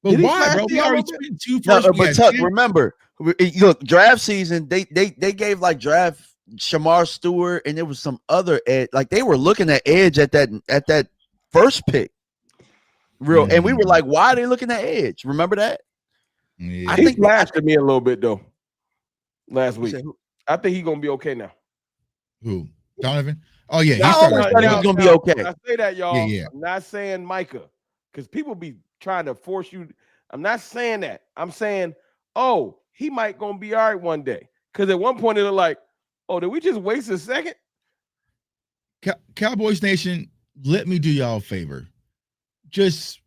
But why, bro? We already spent two first. But Tuck, remember, look, draft season, they gave like draft Shamar Stewart, and there was some other edge. Like they were looking at edge at that first pick. And we were like, why are they looking at edge? Remember that? Yeah. I think he flashed at me a little bit though last week. I think he's gonna be okay now. Who? Donovan? Oh yeah, he was gonna be okay. I say that, y'all. Yeah. I'm not saying Micah, because people be trying to force you. I'm not saying that. I'm saying, oh, he might gonna be all right one day. Because at one point it was like, oh, did we just waste a second? Cowboys Nation, let me do y'all a favor. Just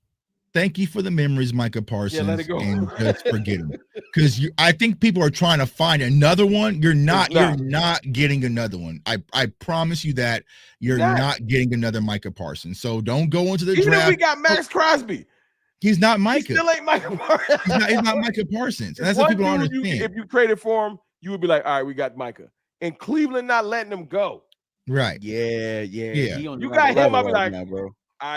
thank you for the memories, Micah Parsons. Yeah, let it go. And just forget them. Because I think people are trying to find another one. You're not getting another one. I promise you that you're not getting another Micah Parsons. So don't go into the draft. Even if we got Max Crosby. He's not Micah. He still ain't Micah Parsons. He's not Micah Parsons. And that's what people don't understand. If you traded for him, you would be like, all right, we got Micah. And Cleveland not letting him go. Right. Yeah. You got him, I'll be like, now, bro.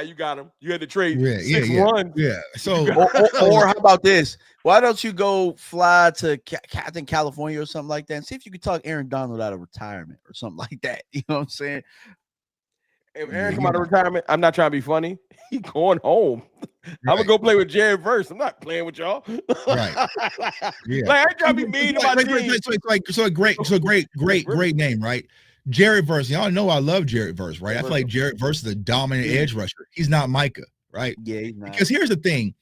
You got him. You had to trade 6-1. Yeah. So, or how about this? Why don't you go fly to California or something like that and see if you could talk Aaron Donald out of retirement or something like that? You know what I'm saying? If Aaron come out of retirement, I'm not trying to be funny. He going home. Right. I'm gonna go play with Jared Verse. I'm not playing with y'all. Right. Yeah. Like I trying to be mean about great name, right? Jared Verse. Y'all know I love Jared Verse, right? I feel like Jared Verse is a dominant edge rusher. He's not Micah, right? Yeah, he's not. Because here's the thing.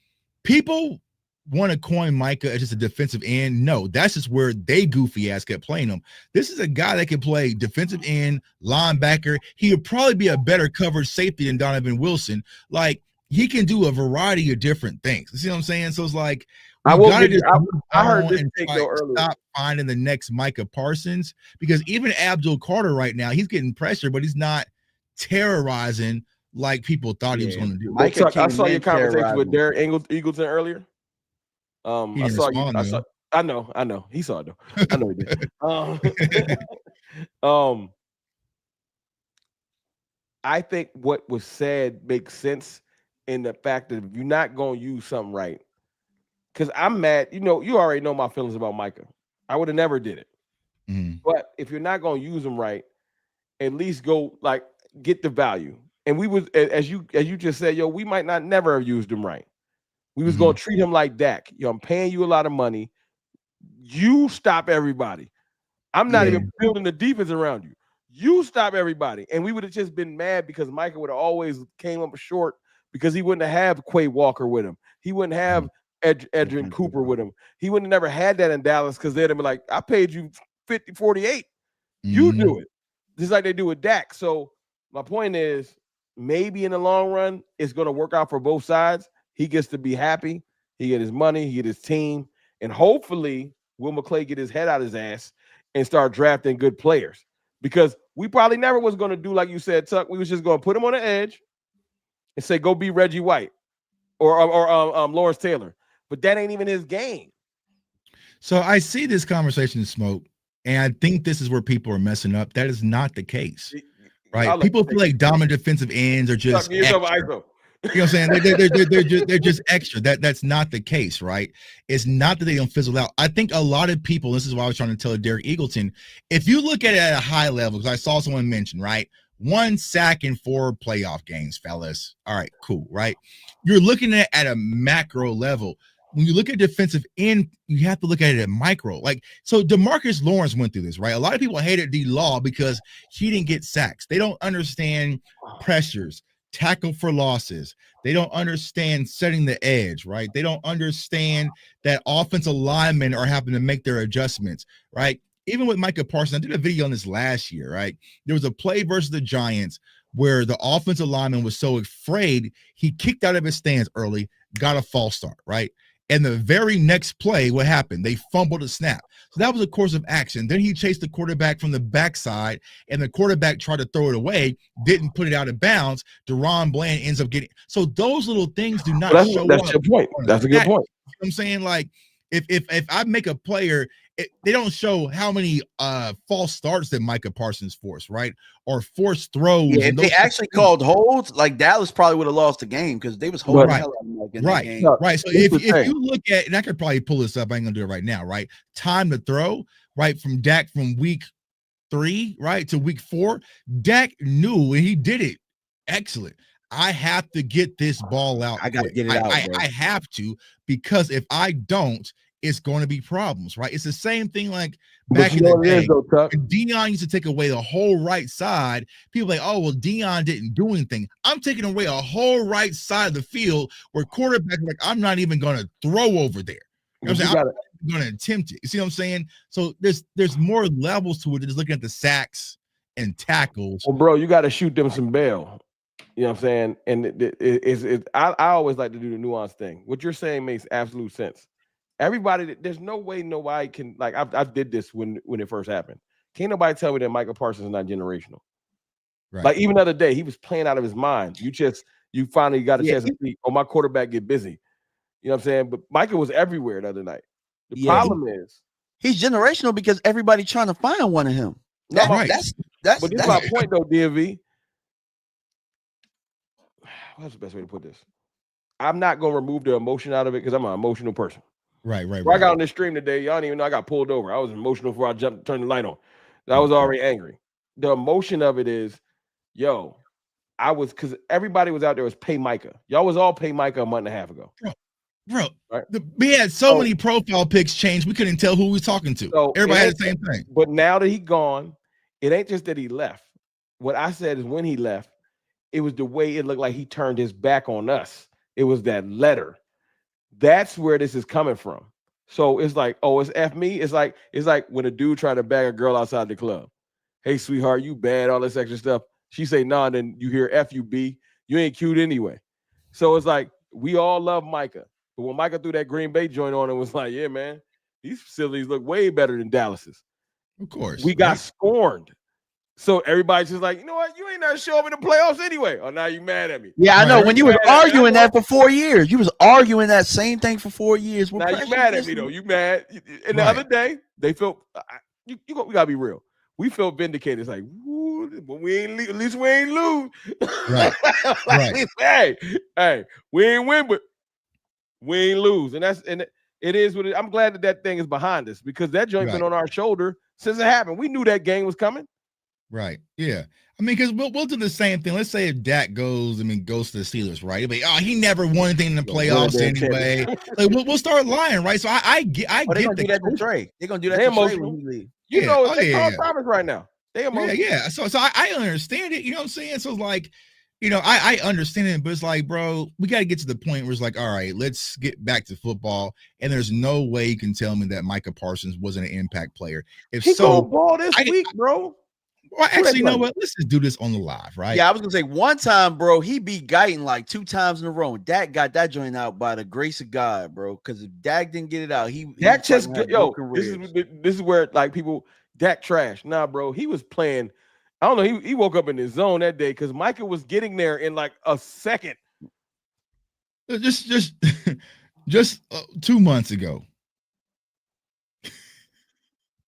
People want to coin Micah as just a defensive end. No, that's just where they goofy ass kept playing him. This is a guy that can play defensive end, linebacker. He would probably be a better covered safety than Donovan Wilson. Like, he can do a variety of different things. You see what I'm saying? So it's like, I heard this take earlier. Stop finding the next Micah Parsons, because even Abdul Carter right now, he's getting pressure, but he's not terrorizing like people thought he was going to do. I saw your conversation with Derek Eagleton earlier. I know. He saw it though. I know he did. I think what was said makes sense in the fact that if you're not going to use something right, because I'm mad. You already know my feelings about Micah. I would have never did it. Mm. But if you're not going to use them right, at least go get the value. And we was, as you just said, we might not never have used them right. We was going to treat him like DAK. I'm paying you a lot of money. You stop everybody. I'm not even building the defense around you. You stop everybody. And we would have just been mad because Micah would have always came up short because he wouldn't have Quay Walker with him. He wouldn't have Edgerrin Cooper with him. He wouldn't have never had that in Dallas because they'd have been like, I paid you 48. You do it. Just like they do with DAK. So my point is, maybe in the long run, it's going to work out for both sides. He gets to be happy. He get his money. He get his team. And hopefully, Will McClay get his head out his ass and start drafting good players. Because we probably never was going to do like you said, Tuck. We was just going to put him on the edge and say, go be Reggie White or Lawrence Taylor. But that ain't even his game. So I see this conversation in smoke, and I think this is where people are messing up. That is not the case, right? People feel like dominant defensive ends are just extra. You know what I'm saying? They're just extra. That's not the case, right? It's not that they don't fizzle out. I think a lot of people, this is why I was trying to tell Derek Eagleton, if you look at it at a high level, because I saw someone mention, right? 1 sack in 4 playoff games, fellas. All right, cool, right? You're looking at a macro level. When you look at defensive end, you have to look at it at micro. Like, so DeMarcus Lawrence went through this, right? A lot of people hated D-Law because he didn't get sacks. They don't understand pressures, tackle for losses. They don't understand setting the edge, right? They don't understand that offensive linemen are having to make their adjustments, right? Even with Micah Parsons, I did a video on this last year, right? There was a play versus the Giants where the offensive lineman was so afraid, he kicked out of his stance early, got a false start, right? And the very next play, what happened? They fumbled a snap. So that was a course of action. Then he chased the quarterback from the backside, and the quarterback tried to throw it away, didn't put it out of bounds. Deron Bland ends up getting. So those little things do not show up. That's your point. That's a good point. You know what I'm saying? Like, if I make a player, they don't show how many false starts that Micah Parsons forced, right? Or forced throws. Yeah, if they actually called holds, like Dallas probably would have lost the game because they was holding the hell out of him, like, in that game. Right. So if you look at, and I could probably pull this up, I ain't gonna do it right now, right? Time to throw, right? From Dak from week 3, right, to week 4, Dak knew, and he did it. Excellent. I have to get this ball out. I gotta get it out. I have to, because if I don't, it's going to be problems, right? It's the same thing like back in the day. When Deion used to take away the whole right side, people like, oh, well, Deion didn't do anything. I'm taking away a whole right side of the field where quarterbacks are like, I'm not even going to throw over there. You know what I'm saying? I'm going to attempt it. You see what I'm saying? So there's more levels to it than just looking at the sacks and tackles. Well, bro, you got to shoot them some bail. You know what I'm saying? And I always like to do the nuance thing. What you're saying makes absolute sense. Everybody, there's no way nobody can, like, I did this when it first happened. Can't nobody tell me that Michael Parsons is not generational. Right. Like, even the other day, he was playing out of his mind. You finally got a chance to see, my quarterback get busy. You know what I'm saying? But Michael was everywhere the other night. The problem is he's generational because everybody trying to find one of him. But this is my point, though, DMV. What's the best way to put this? I'm not going to remove the emotion out of it because I'm an emotional person. Right. I got on this stream today. Y'all don't even know I got pulled over. I was emotional before I turned the light on. I was already angry. The emotion of it is, because everybody was out there was pay Micah. Y'all was all pay Micah a month and a half ago. Bro, right? We had so many profile pics changed. We couldn't tell who we was talking to. So everybody had the same thing. But now that he gone, it ain't just that he left. What I said is when he left, it was the way it looked like he turned his back on us. It was that letter. That's where this is coming from. So it's like, it's F me. It's like when a dude tried to bag a girl outside the club. Hey, sweetheart, you bad, all this extra stuff. She say, nah, then you hear F you B. You ain't cute anyway. So it's like, we all love Micah. But when Micah threw that Green Bay joint on, it was like, yeah, man, these facilities look way better than Dallas's. Of course. We got scorned. So everybody's just like, you know what? You ain't not show up in the playoffs anyway. Oh, now you mad at me. Yeah, I know. When you was arguing that for 4 years, you was arguing that same thing for 4 years. Now you mad at me though. You mad? And the other day, they felt we gotta be real. We felt vindicated. It's like, but we ain't at least we ain't lose. Right. Right. Hey, we ain't win, but we ain't lose. And it is what it. I'm glad that thing is behind us because that joint been on our shoulder since it happened. We knew that game was coming. Right. Yeah. I mean, because we'll do the same thing. Let's say if Dak goes to the Steelers, right? It'll be, he never won anything in the playoffs anyway. Like we'll start lying, right? So I get they're gonna do that to Trey. They're gonna do that to Trey when he leaves. They're calling Thomas right now. They emotional. Yeah. So I understand it. You know what I'm saying? So it's like, I understand it, but it's like, bro, we got to get to the point where it's like, all right, let's get back to football. And there's no way you can tell me that Micah Parsons wasn't an impact player. If he so, ball this week, bro. Well, actually, you know what? Let's just do this on the live, right? Yeah, I was gonna say one time, bro, he beat Guyton like 2 times in a row. Dak got that joint out by the grace of God, bro. Because if Dak didn't get it out, Dak just this is where like people Dak trash. Nah, bro, he was playing. I don't know. He woke up in his zone that day because Micah was getting there in like a second. Just 2 months ago.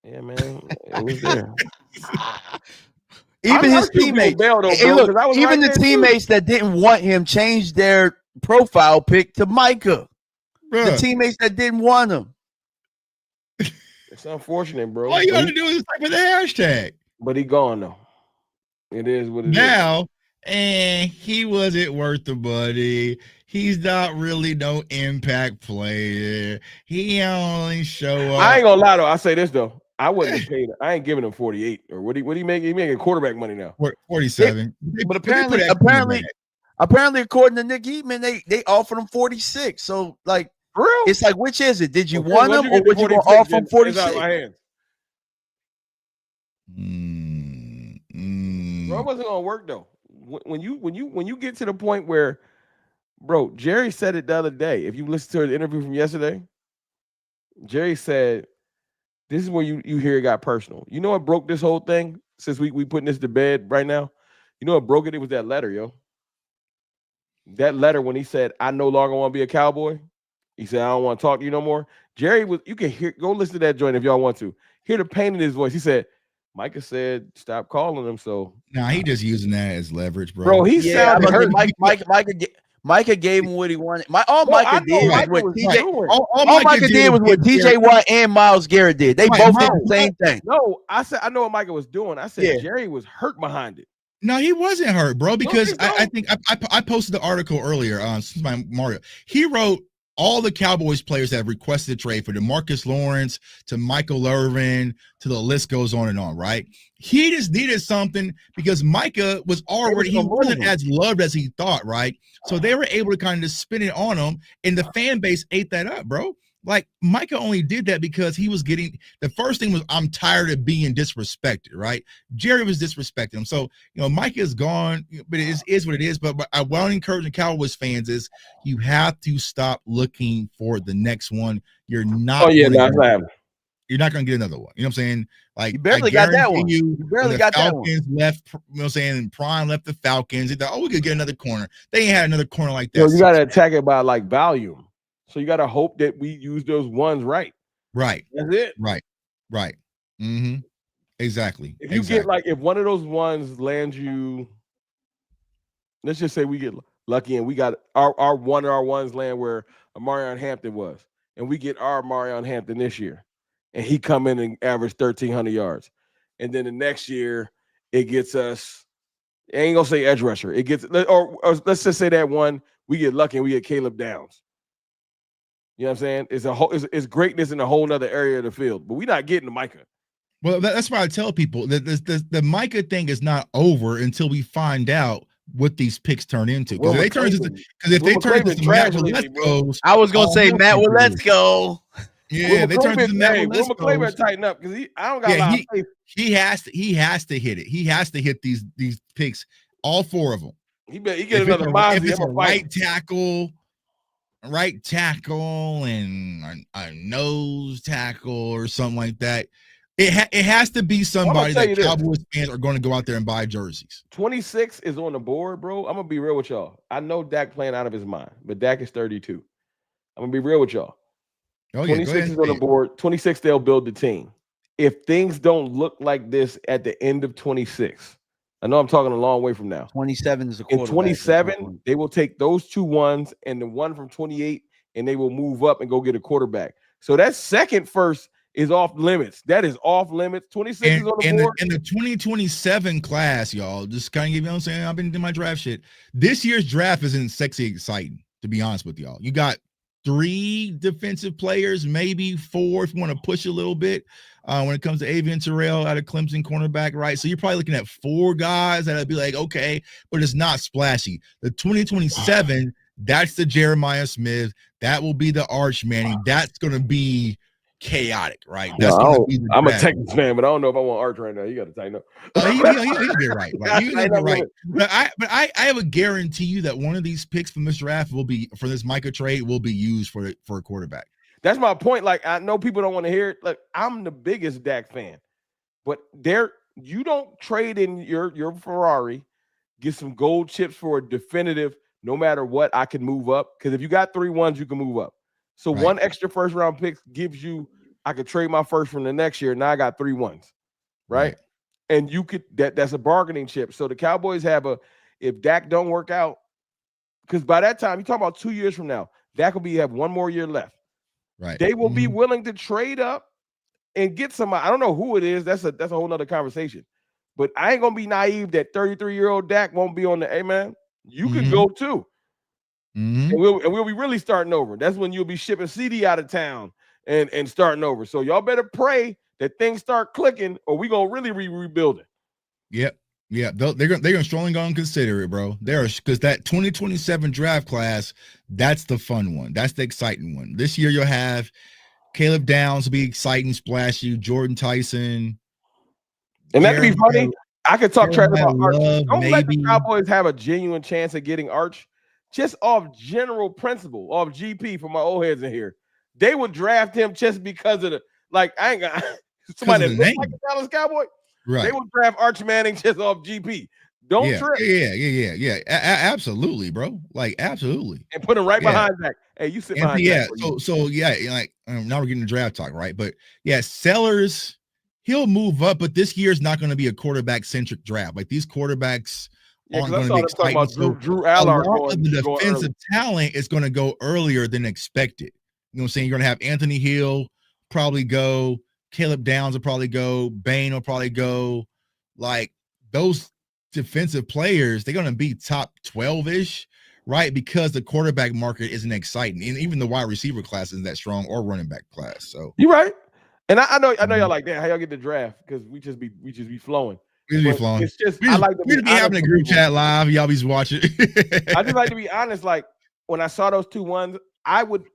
Yeah, man, it was there. Even his teammates, even the teammates that didn't want him changed their profile pic to Micah. Bruh. The teammates that didn't want him. It's unfortunate, bro. All you got to do is type in the hashtag. But he gone though. It is what it is. Now, and he wasn't worth the money. He's not really no impact player. He only show up. I ain't gonna lie though. I say this though. I wouldn't have paid. I ain't giving him 48 or what he make? He making quarterback money now. 47. But apparently, according to Nick Heatman, they offered him 46. So like, For real? it's like, which is it? Did you Okay, want once him you or get would to you gonna 46, offer him it's 46? out of my hands. Bro, it wasn't gonna work though. When you get to the point where, bro, Jerry said it the other day. If you listen to the interview from yesterday, Jerry said, "This is where you hear it got personal." You know what broke this whole thing? Since we putting this to bed right now, you know what broke it? It was that letter, yo. That letter when he said, "I no longer want to be a Cowboy." He said, "I don't want to talk to you no more." Jerry was. You can hear. Go listen to that joint if y'all want to hear the pain in his voice. He said, "Micah said stop calling him." So nah, he just using that as leverage, bro. Bro, he sounded hurt. Micah gave him what he wanted. Micah did was what TJ Watt and Myles Garrett did. They both did the same thing. No, I said I know what Micah was doing. I said Jerry was hurt behind it. No, he wasn't hurt, bro, because I think I posted the article earlier on Mario. He wrote all the Cowboys players that have requested a trade, for DeMarcus Lawrence to Michael Irvin to the list goes on and on, right? He just needed something because Micah was already, he wasn't as loved as he thought, right? So they were able to kind of just spin it on him, and the fan base ate that up, bro. Like, Micah only did that because he was getting, the first thing was, I'm tired of being disrespected, right? Jerry was disrespecting him. So, you know, Micah is gone, but it is what it is. But I want to encourage the Cowboys fans is you have to stop looking for the next one. You're not. You're not going to get another one. You know what I'm saying? Like, you barely got that one. You barely got Falcons that one. Left, you know what I'm saying? Prime left the Falcons. They thought, oh, we could get another corner. They ain't had another corner like that. So you got to attack it by like volume. So you got to hope that we use those ones right. Right. That's it. Right. Mm-hmm. Exactly. If you get like, if one of those ones lands you, let's just say we get lucky and we got our one of our ones land where Marion Hampton was, and we get our Marion Hampton this year, and he come in and average 1,300 yards, and then the next year it gets us. I ain't gonna say edge rusher. It gets, or let's just say that one we get lucky and we get Caleb Downs. You know what I'm saying? It's a whole, it's greatness in a whole nother area of the field, but we're not getting to Micah. Well, that's why I tell people that the Micah thing is not over until we find out what these picks turn into. Because if they turn into Matt Let's I was gonna say Matt Let's go. Yeah, they turn into Matt Let's go. Tighten up because I don't got a lot of faith. He has to hit it. He has to hit these picks, all four of them. He get another Mozzie. If it's a right tackle and a nose tackle or something like that, it has to be somebody that Cowboys fans are going to go out there and buy jerseys. 26 is on the board, bro. I'm gonna be real with y'all. I know Dak playing out of his mind, but Dak is 32. I'm gonna be real with y'all. 26 is on the board. 26, they'll build the team. If things don't look like this at the end of 26, I know I'm talking a long way from now. 27 is the quarterback. In 27, they will take those two ones and the one from 28, and they will move up and go get a quarterback. So that second first is off limits. That is off limits. 26 is on the board. In the 2027 class, y'all, just kind of give you know what I'm saying. I've been doing my draft shit. This year's draft isn't sexy exciting, to be honest with y'all. You got 3 defensive players, maybe 4 if you want to push a little bit. When it comes to Avian Terrell out of Clemson, cornerback, right? So you're probably looking at 4 guys that'll be like, okay, but it's not splashy. The 2027, that's the Jeremiah Smith. That will be the Arch Manning. That's going to be chaotic, right? That's I'm a Texans fan, but I don't know if I want Arch right now. You got to tighten up. He'll be right. He'll be right. But I have a guarantee you that one of these picks from this draft will be, for this Micah trade, will be used for a quarterback. That's my point. Like, I know people don't want to hear it. Like, I'm the biggest Dak fan, but you don't trade in your Ferrari, get some gold chips for a definitive. No matter what, I can move up, because if you got 3 ones, you can move up. So one extra first round pick gives you, I could trade my first from the next year. Now I got 3 ones, right? And you could that's a bargaining chip. So the Cowboys have if Dak don't work out, because by that time, you're talking about 2 years from now, Dak will have 1 more year left. Right. They will be willing to trade up and get somebody. I don't know who it is. That's a whole nother conversation. But I ain't gonna be naive that 33-year-old Dak won't be on the. Hey man, you can Mhm. go too, Mhm. and we'll be really starting over. That's when you'll be shipping CD out of town and starting over. So y'all better pray that things start clicking, or we gonna really rebuild it. Yep. Yeah, they're gonna strongly gonna consider it, bro. Because that 2027 draft class, that's the fun one. That's the exciting one. This year you'll have Caleb Downs will be exciting, splashy, Jordan Tyson, And that could be funny. Jeremiah, I could talk trash about Arch. Love, Don't let the maybe. Cowboys have a genuine chance of getting Arch, just off general principle, off GP for my old heads in here. They would draft him just because of the I ain't got somebody that the looks name. like a Dallas Cowboy. Right. They would draft Arch Manning just off GP. Don't trip. Yeah. Absolutely, bro. Like absolutely. And put him right behind Dak. Hey, you sit behind Dak. So like now we're getting the draft talk, right? But yeah, Sellers, he'll move up, but this year's not going to be a quarterback centric draft. Like these quarterbacks aren't going to be exciting. About Drew Allard a lot of the defensive talent is going to go earlier than expected. You know what I'm saying? You're going to have Anthony Hill probably go, Caleb Downs will probably go, Bain will probably go. Like those defensive players, they're going to be top 12-ish, right? Because the quarterback market isn't exciting, and even the wide receiver class isn't that strong, or running back class. So you're right. And I know y'all like that. How y'all get the draft? Because we just be flowing. It's just I like to be having a group chat live. Y'all be watching. I just like to be honest. Like when I saw those 2 ones, I would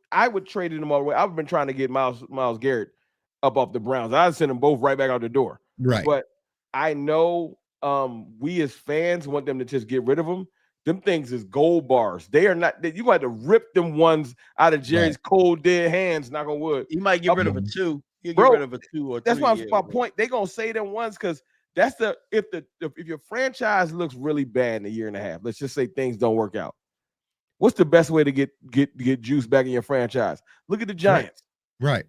trade them all the way. I've been trying to get Myles Garrett up off the Browns. I'd send them both right back out the door. Right. But I know we as fans want them to just get rid of them. Them things is gold bars. They are not. You got to rip them ones out of Jerry's cold dead hands. Knock on wood. You might get rid of a 2. You get rid of a 2 or 3. That's my point. They gonna say them ones because that's if your franchise looks really bad in a year and a half. Let's just say things don't work out. What's the best way to get juice back in your franchise? Look at the Giants. Right.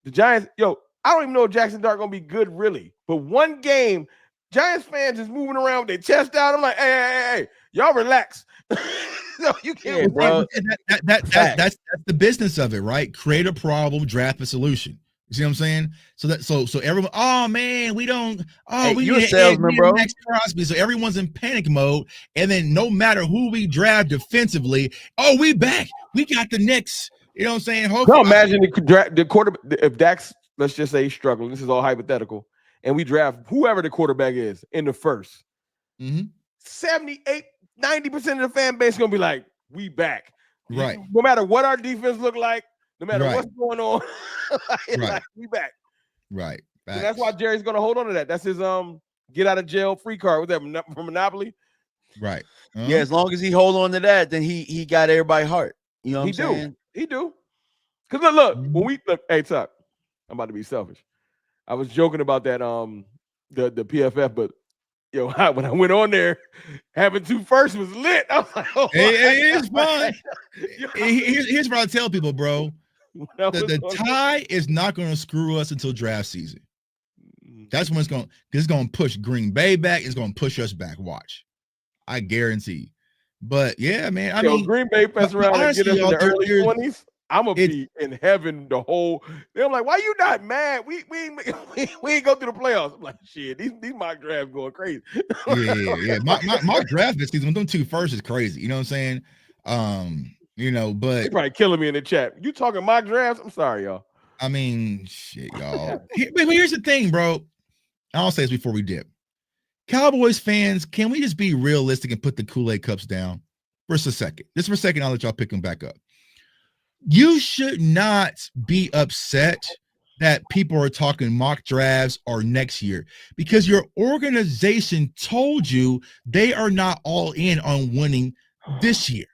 The Giants. Yo, I don't even know if Jackson Dart gonna be good really. But one game, Giants fans is moving around with their chest out. I'm like, hey, y'all relax. No, you can't. Bro. That's the business of it, right? Create a problem, draft a solution. You see what I'm saying? So everyone, oh man, we don't. Oh, we need a salesman, bro. Max Crosby. So everyone's in panic mode, and then no matter who we draft defensively, oh, we back. We got the next. You know what I'm saying? Hopefully, no, imagine the quarterback. If Dak's, let's just say, struggling. This is all hypothetical, and we draft whoever the quarterback is in the first. 78, 90% of the fan base is gonna be like, we back. Right. No matter what our defense look like, no matter what's going on, like, we back. Right. So that's why Jerry's gonna hold on to that. That's his get out of jail free card. Was that from Monopoly? Right. Yeah, as long as he hold on to that, then he got everybody's heart. You know what I'm saying? He do. Because look, when we look, hey Tuck, I'm about to be selfish. I was joking about that the PFF, but yo, when I went on there, having 2 firsts was lit. I was like, oh, it's fun. Here's what I tell people, bro. The tie is not going to screw us until draft season. That's when it's going to push Green Bay back. It's going to push us back. Watch, I guarantee. But yeah, man. I mean, Green Bay pass around and get us in the early 20s. I'm gonna be in heaven the whole. I'm like, why you not mad? We ain't go through the playoffs. I'm like, shit, these mock drafts going crazy. Yeah. My draft this season with them 2 firsts is crazy. You know what I'm saying? But they probably killing me in the chat. You talking mock drafts? I'm sorry, y'all. I mean, shit, y'all. But here's the thing, bro. I'll say this before we dip. Cowboys fans, can we just be realistic and put the Kool-Aid cups down for a second? Just for a second, I'll let y'all pick them back up. You should not be upset that people are talking mock drafts or next year because your organization told you they are not all in on winning this year.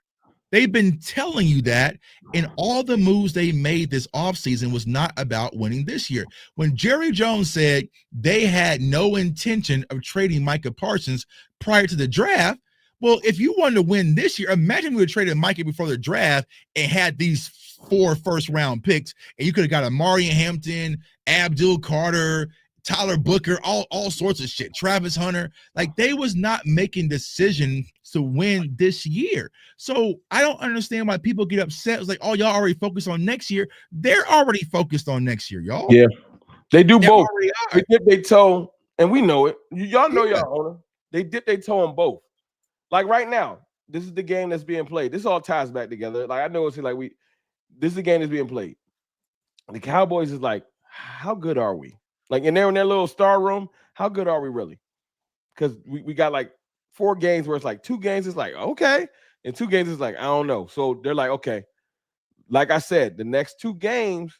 They've been telling you that, and all the moves they made this offseason was not about winning this year. When Jerry Jones said they had no intention of trading Micah Parsons prior to the draft, well, if you wanted to win this year, imagine we would have traded Micah before the draft and had these 4 first-round picks, and you could have got Amari Hampton, Abdul Carter, Tyler Booker, all sorts of shit, Travis Hunter. Like, they was not making decisions to win this year. So I don't understand why people get upset. It's like, oh, y'all already focused on next year. They're already focused on next year, y'all. Yeah, they do both. They dip their toe And we know it. Y'all know Yeah. y'all owner. They dip their toe on both. Like right now, this is the game that's being played. This all ties back together. Like I know it's like this is the game that's being played. The Cowboys is like, how good are we? Like in their little star room, how good are we really? Because we got like 4 games where it's like 2 games is like okay, and 2 games is like I don't know. So they're like, okay, like I said, the next 2 games,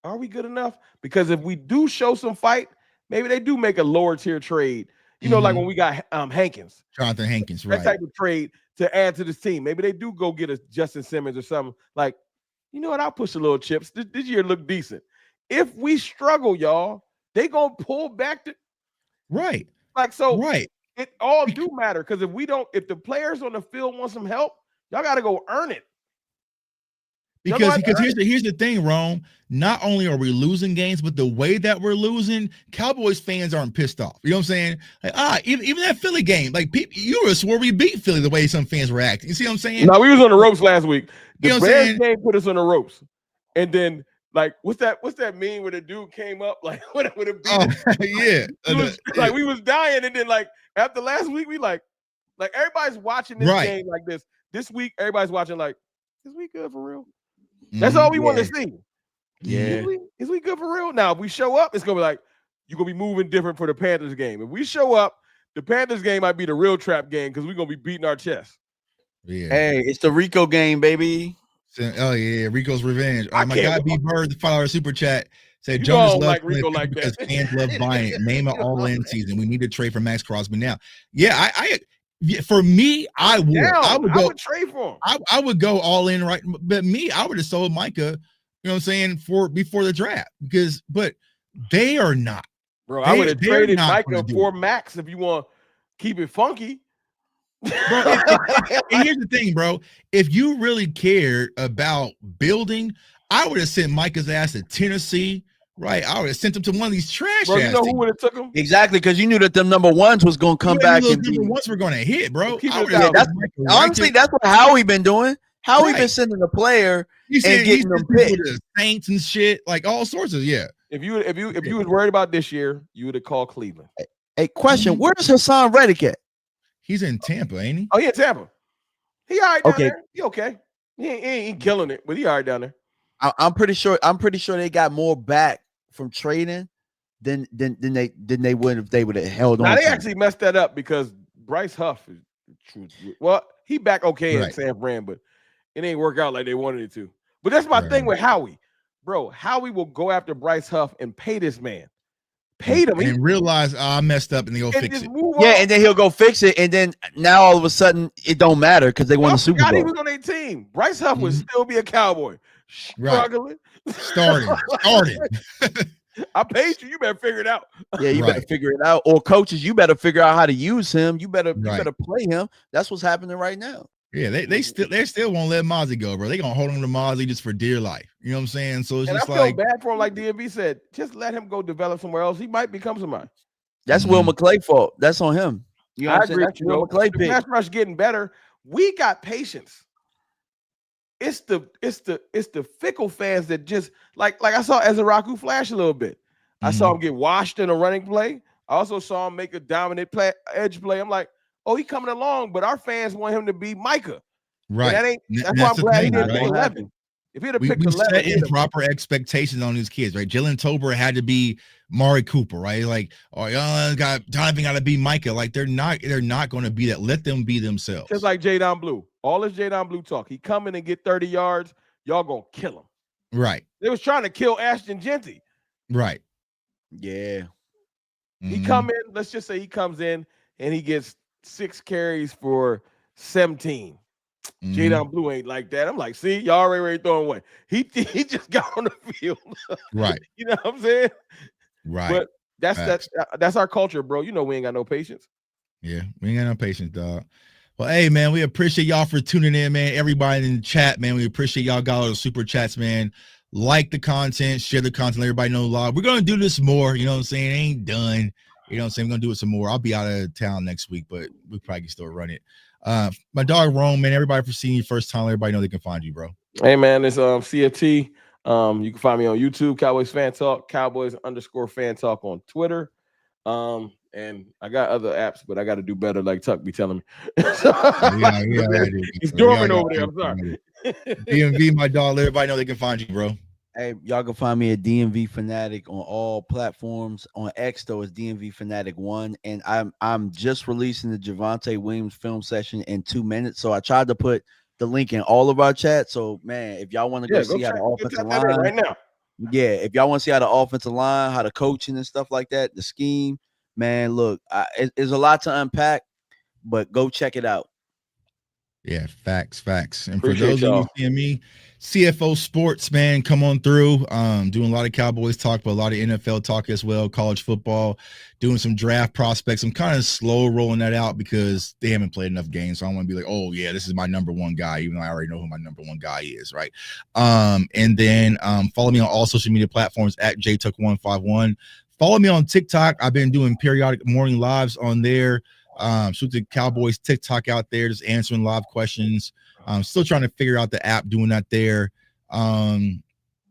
are we good enough? Because if we do show some fight, maybe they do make a lower tier trade. You know, like when we got Hankins, Jonathan Hankins, that right? type of trade to add to this team. Maybe they do go get a Justin Simmons or something. Like, you know what? I'll push a little chips. This year look decent. If we struggle, y'all, they gonna pull back to Right. like so. Right. It all do matter because if the players on the field want some help, y'all got to go earn it. Because here's the thing, Rome. Not only are we losing games, but the way that we're losing, Cowboys fans aren't pissed off. You know what I'm saying? Like, even that Philly game, like you were swore we beat Philly the way some fans were acting. You see what I'm saying? No, we was on the ropes last week. The You know what I'm Bears saying? game put us on the ropes, and then like what's that meme where the dude came up like with a beat? Oh, yeah. Like we was dying, and then like after last week, we like everybody's watching this game like this. This week, everybody's watching like, is we good for real? That's all we want to see. Yeah. Is we good for real? Now, if we show up, it's gonna be like you're gonna be moving different for the Panthers game. If we show up, the Panthers game might be the real trap game because we're gonna be beating our chest. Yeah. Hey, it's the Rico game, baby. Oh yeah, Rico's revenge. My guy B Bird, the $5 super chat said, "Joe "Jonas loves like Rico like because that. fans love buying it. Name it all in season. We need to trade for Max Crosby now." Yeah, for me, I would trade for him. I would go all in, right? But I would have sold Micah. You know what I'm saying before the draft but they are not. Bro, I would have traded Micah for Max if you want to keep it funky. Bro, and here's the thing, bro. If you really cared about building, I would have sent Micah's ass to Tennessee, right? I would have sent him to one of these trash. Bro, you know who would have took him? Exactly, because you knew that them number ones was gonna come back. And number ones were gonna hit, bro. Honestly, that's what Howie been doing. Howie been sending a player and getting them picks. The Saints and shit, like all sorts of If you was worried about this year, you would have called Cleveland. Hey, question: where's Hassan Reddick at? He's in Tampa, ain't he? Oh, yeah, Tampa. He all right down there. He okay. He ain't killing it, but he all right down there. I'm pretty sure they got more back from trading than they would if they would have held on. Now they actually messed that up because Bryce Huff is well, he back okay in San Fran, but it ain't work out like they wanted it to. But that's my thing with Howie. Bro, Howie will go after Bryce Huff and pay this man. Paid him and realize I messed up and they'll fix it. Yeah, and then he'll go fix it, and then now all of a sudden it don't matter because they won the Super Bowl. He was on their team. Bryce Huff would still be a Cowboy. Struggling. Starting. I paid you. You better figure it out. Yeah, you better figure it out. Or coaches, you better figure out how to use him. You better play him. That's what's happening right now. Yeah, they still won't let Mozzie go, bro. They gonna hold him to Mozzie just for dear life. You know what I'm saying? So it's just I feel bad for him, like DMV said. Just let him go develop somewhere else. He might become somebody. That's Will McClay fault. That's on him. You know I what I'm agree. saying? That's Will McClay pick. Pass rush getting better. We got patience. It's the fickle fans that just like I saw Ezraku flash a little bit. I saw him get washed in a running play. I also saw him make a dominant edge play. I'm like, oh, he coming along, but our fans want him to be Micah. Right. That's why I'm glad he didn't pick 11. If he'd have picked 11, set improper expectations on these kids, right? Jalen Tolbert had to be Mari Cooper, right? Like, Jonathan got to be Micah. Like, they're not going to be that. Let them be themselves. Just like Jadon Blue. All this Jadon Blue talk. He come in and get 30 yards. Y'all gonna kill him. Right. They was trying to kill Ashton Genty. Right. Yeah. He come in. Let's just say he comes in and he gets 6 carries for 17. Jadon Blue ain't like that. I'm like, see, y'all already throwing away. He just got on the field. Right. You know what I'm saying? Right. But that's our culture, bro. You know we ain't got no patience. Yeah, we ain't got no patience, dog. Well, hey, man, we appreciate y'all for tuning in, man. Everybody in the chat, man, we appreciate y'all got all the super chats, man. Like the content, share the content, let everybody know live. We're gonna do this more, you know what I'm saying? It ain't done. You know what I'm saying? We're gonna do it some more. I'll be out of town next week, but we probably can still run it. My dog Rome, man, everybody for seeing you first time. Everybody know they can find you, bro. Hey man, it's CFT. You can find me on YouTube, Cowboys Fan Talk, Cowboys _Fan Talk on Twitter. And I got other apps, but I got to do better, like Tuck be telling me. He's dormant over there. I'm sorry. DMV, my dog. Let everybody know they can find you, bro. Hey, y'all can find me at DMV Fanatic on all platforms. On X though, it's DMV Fanatic 1, and I'm just releasing the Javonte Williams film session in 2 minutes. So I tried to put the link in all of our chats. So man, if y'all want to go see how the offensive line right now. Yeah, if y'all want to see how the offensive line, how the coaching and stuff like that, the scheme, man, look, it's a lot to unpack, but go check it out. Yeah, facts. And Appreciate for those y'all. of you seeing me, CFO Sports, man, come on through. Doing a lot of Cowboys talk, but a lot of NFL talk as well, college football, doing some draft prospects. I'm kind of slow rolling that out because they haven't played enough games. So I want to be like, oh yeah, this is my number one guy, even though I already know who my number one guy is, right? And then follow me on all social media platforms at JTuck151. Follow me on TikTok. I've been doing periodic morning lives on there. Shoot the Cowboys TikTok out there, just answering live questions. I'm still trying to figure out the app, doing that there. And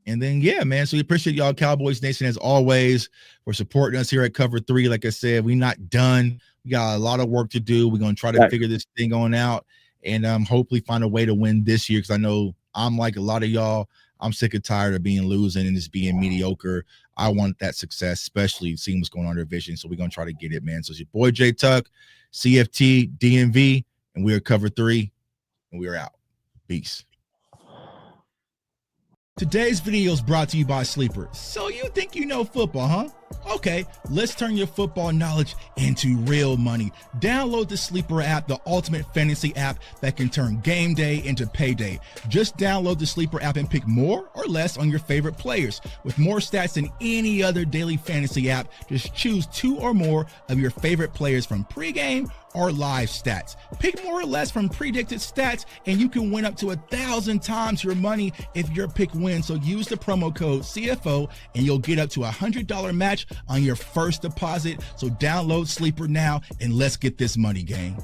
then, yeah, man. So we appreciate y'all, Cowboys Nation, as always, for supporting us here at Cover 3. Like I said, we're not done. We got a lot of work to do. We're going to try to figure this thing on out and hopefully find a way to win this year, because I know I'm like a lot of y'all. I'm sick and tired of being losing and just being mediocre. I want that success, especially seeing what's going on in their vision. So we're going to try to get it, man. So it's your boy, J Tuck, CFT, DMV, and we are Cover 3, and we are out. Peace. Today's video is brought to you by Sleeper. So you think you know football, huh? Okay, let's turn your football knowledge into real money. Download the Sleeper app, the ultimate fantasy app that can turn game day into payday. Just download the Sleeper app and pick more or less on your favorite players. With more stats than any other daily fantasy app, just choose 2 or more of your favorite players from pregame or live stats. Pick more or less from predicted stats, and you can win up to 1,000 times your money if your pick wins. So use the promo code CFO and you'll get up to $100 match on your first deposit. So download Sleeper now and let's get this money, gang.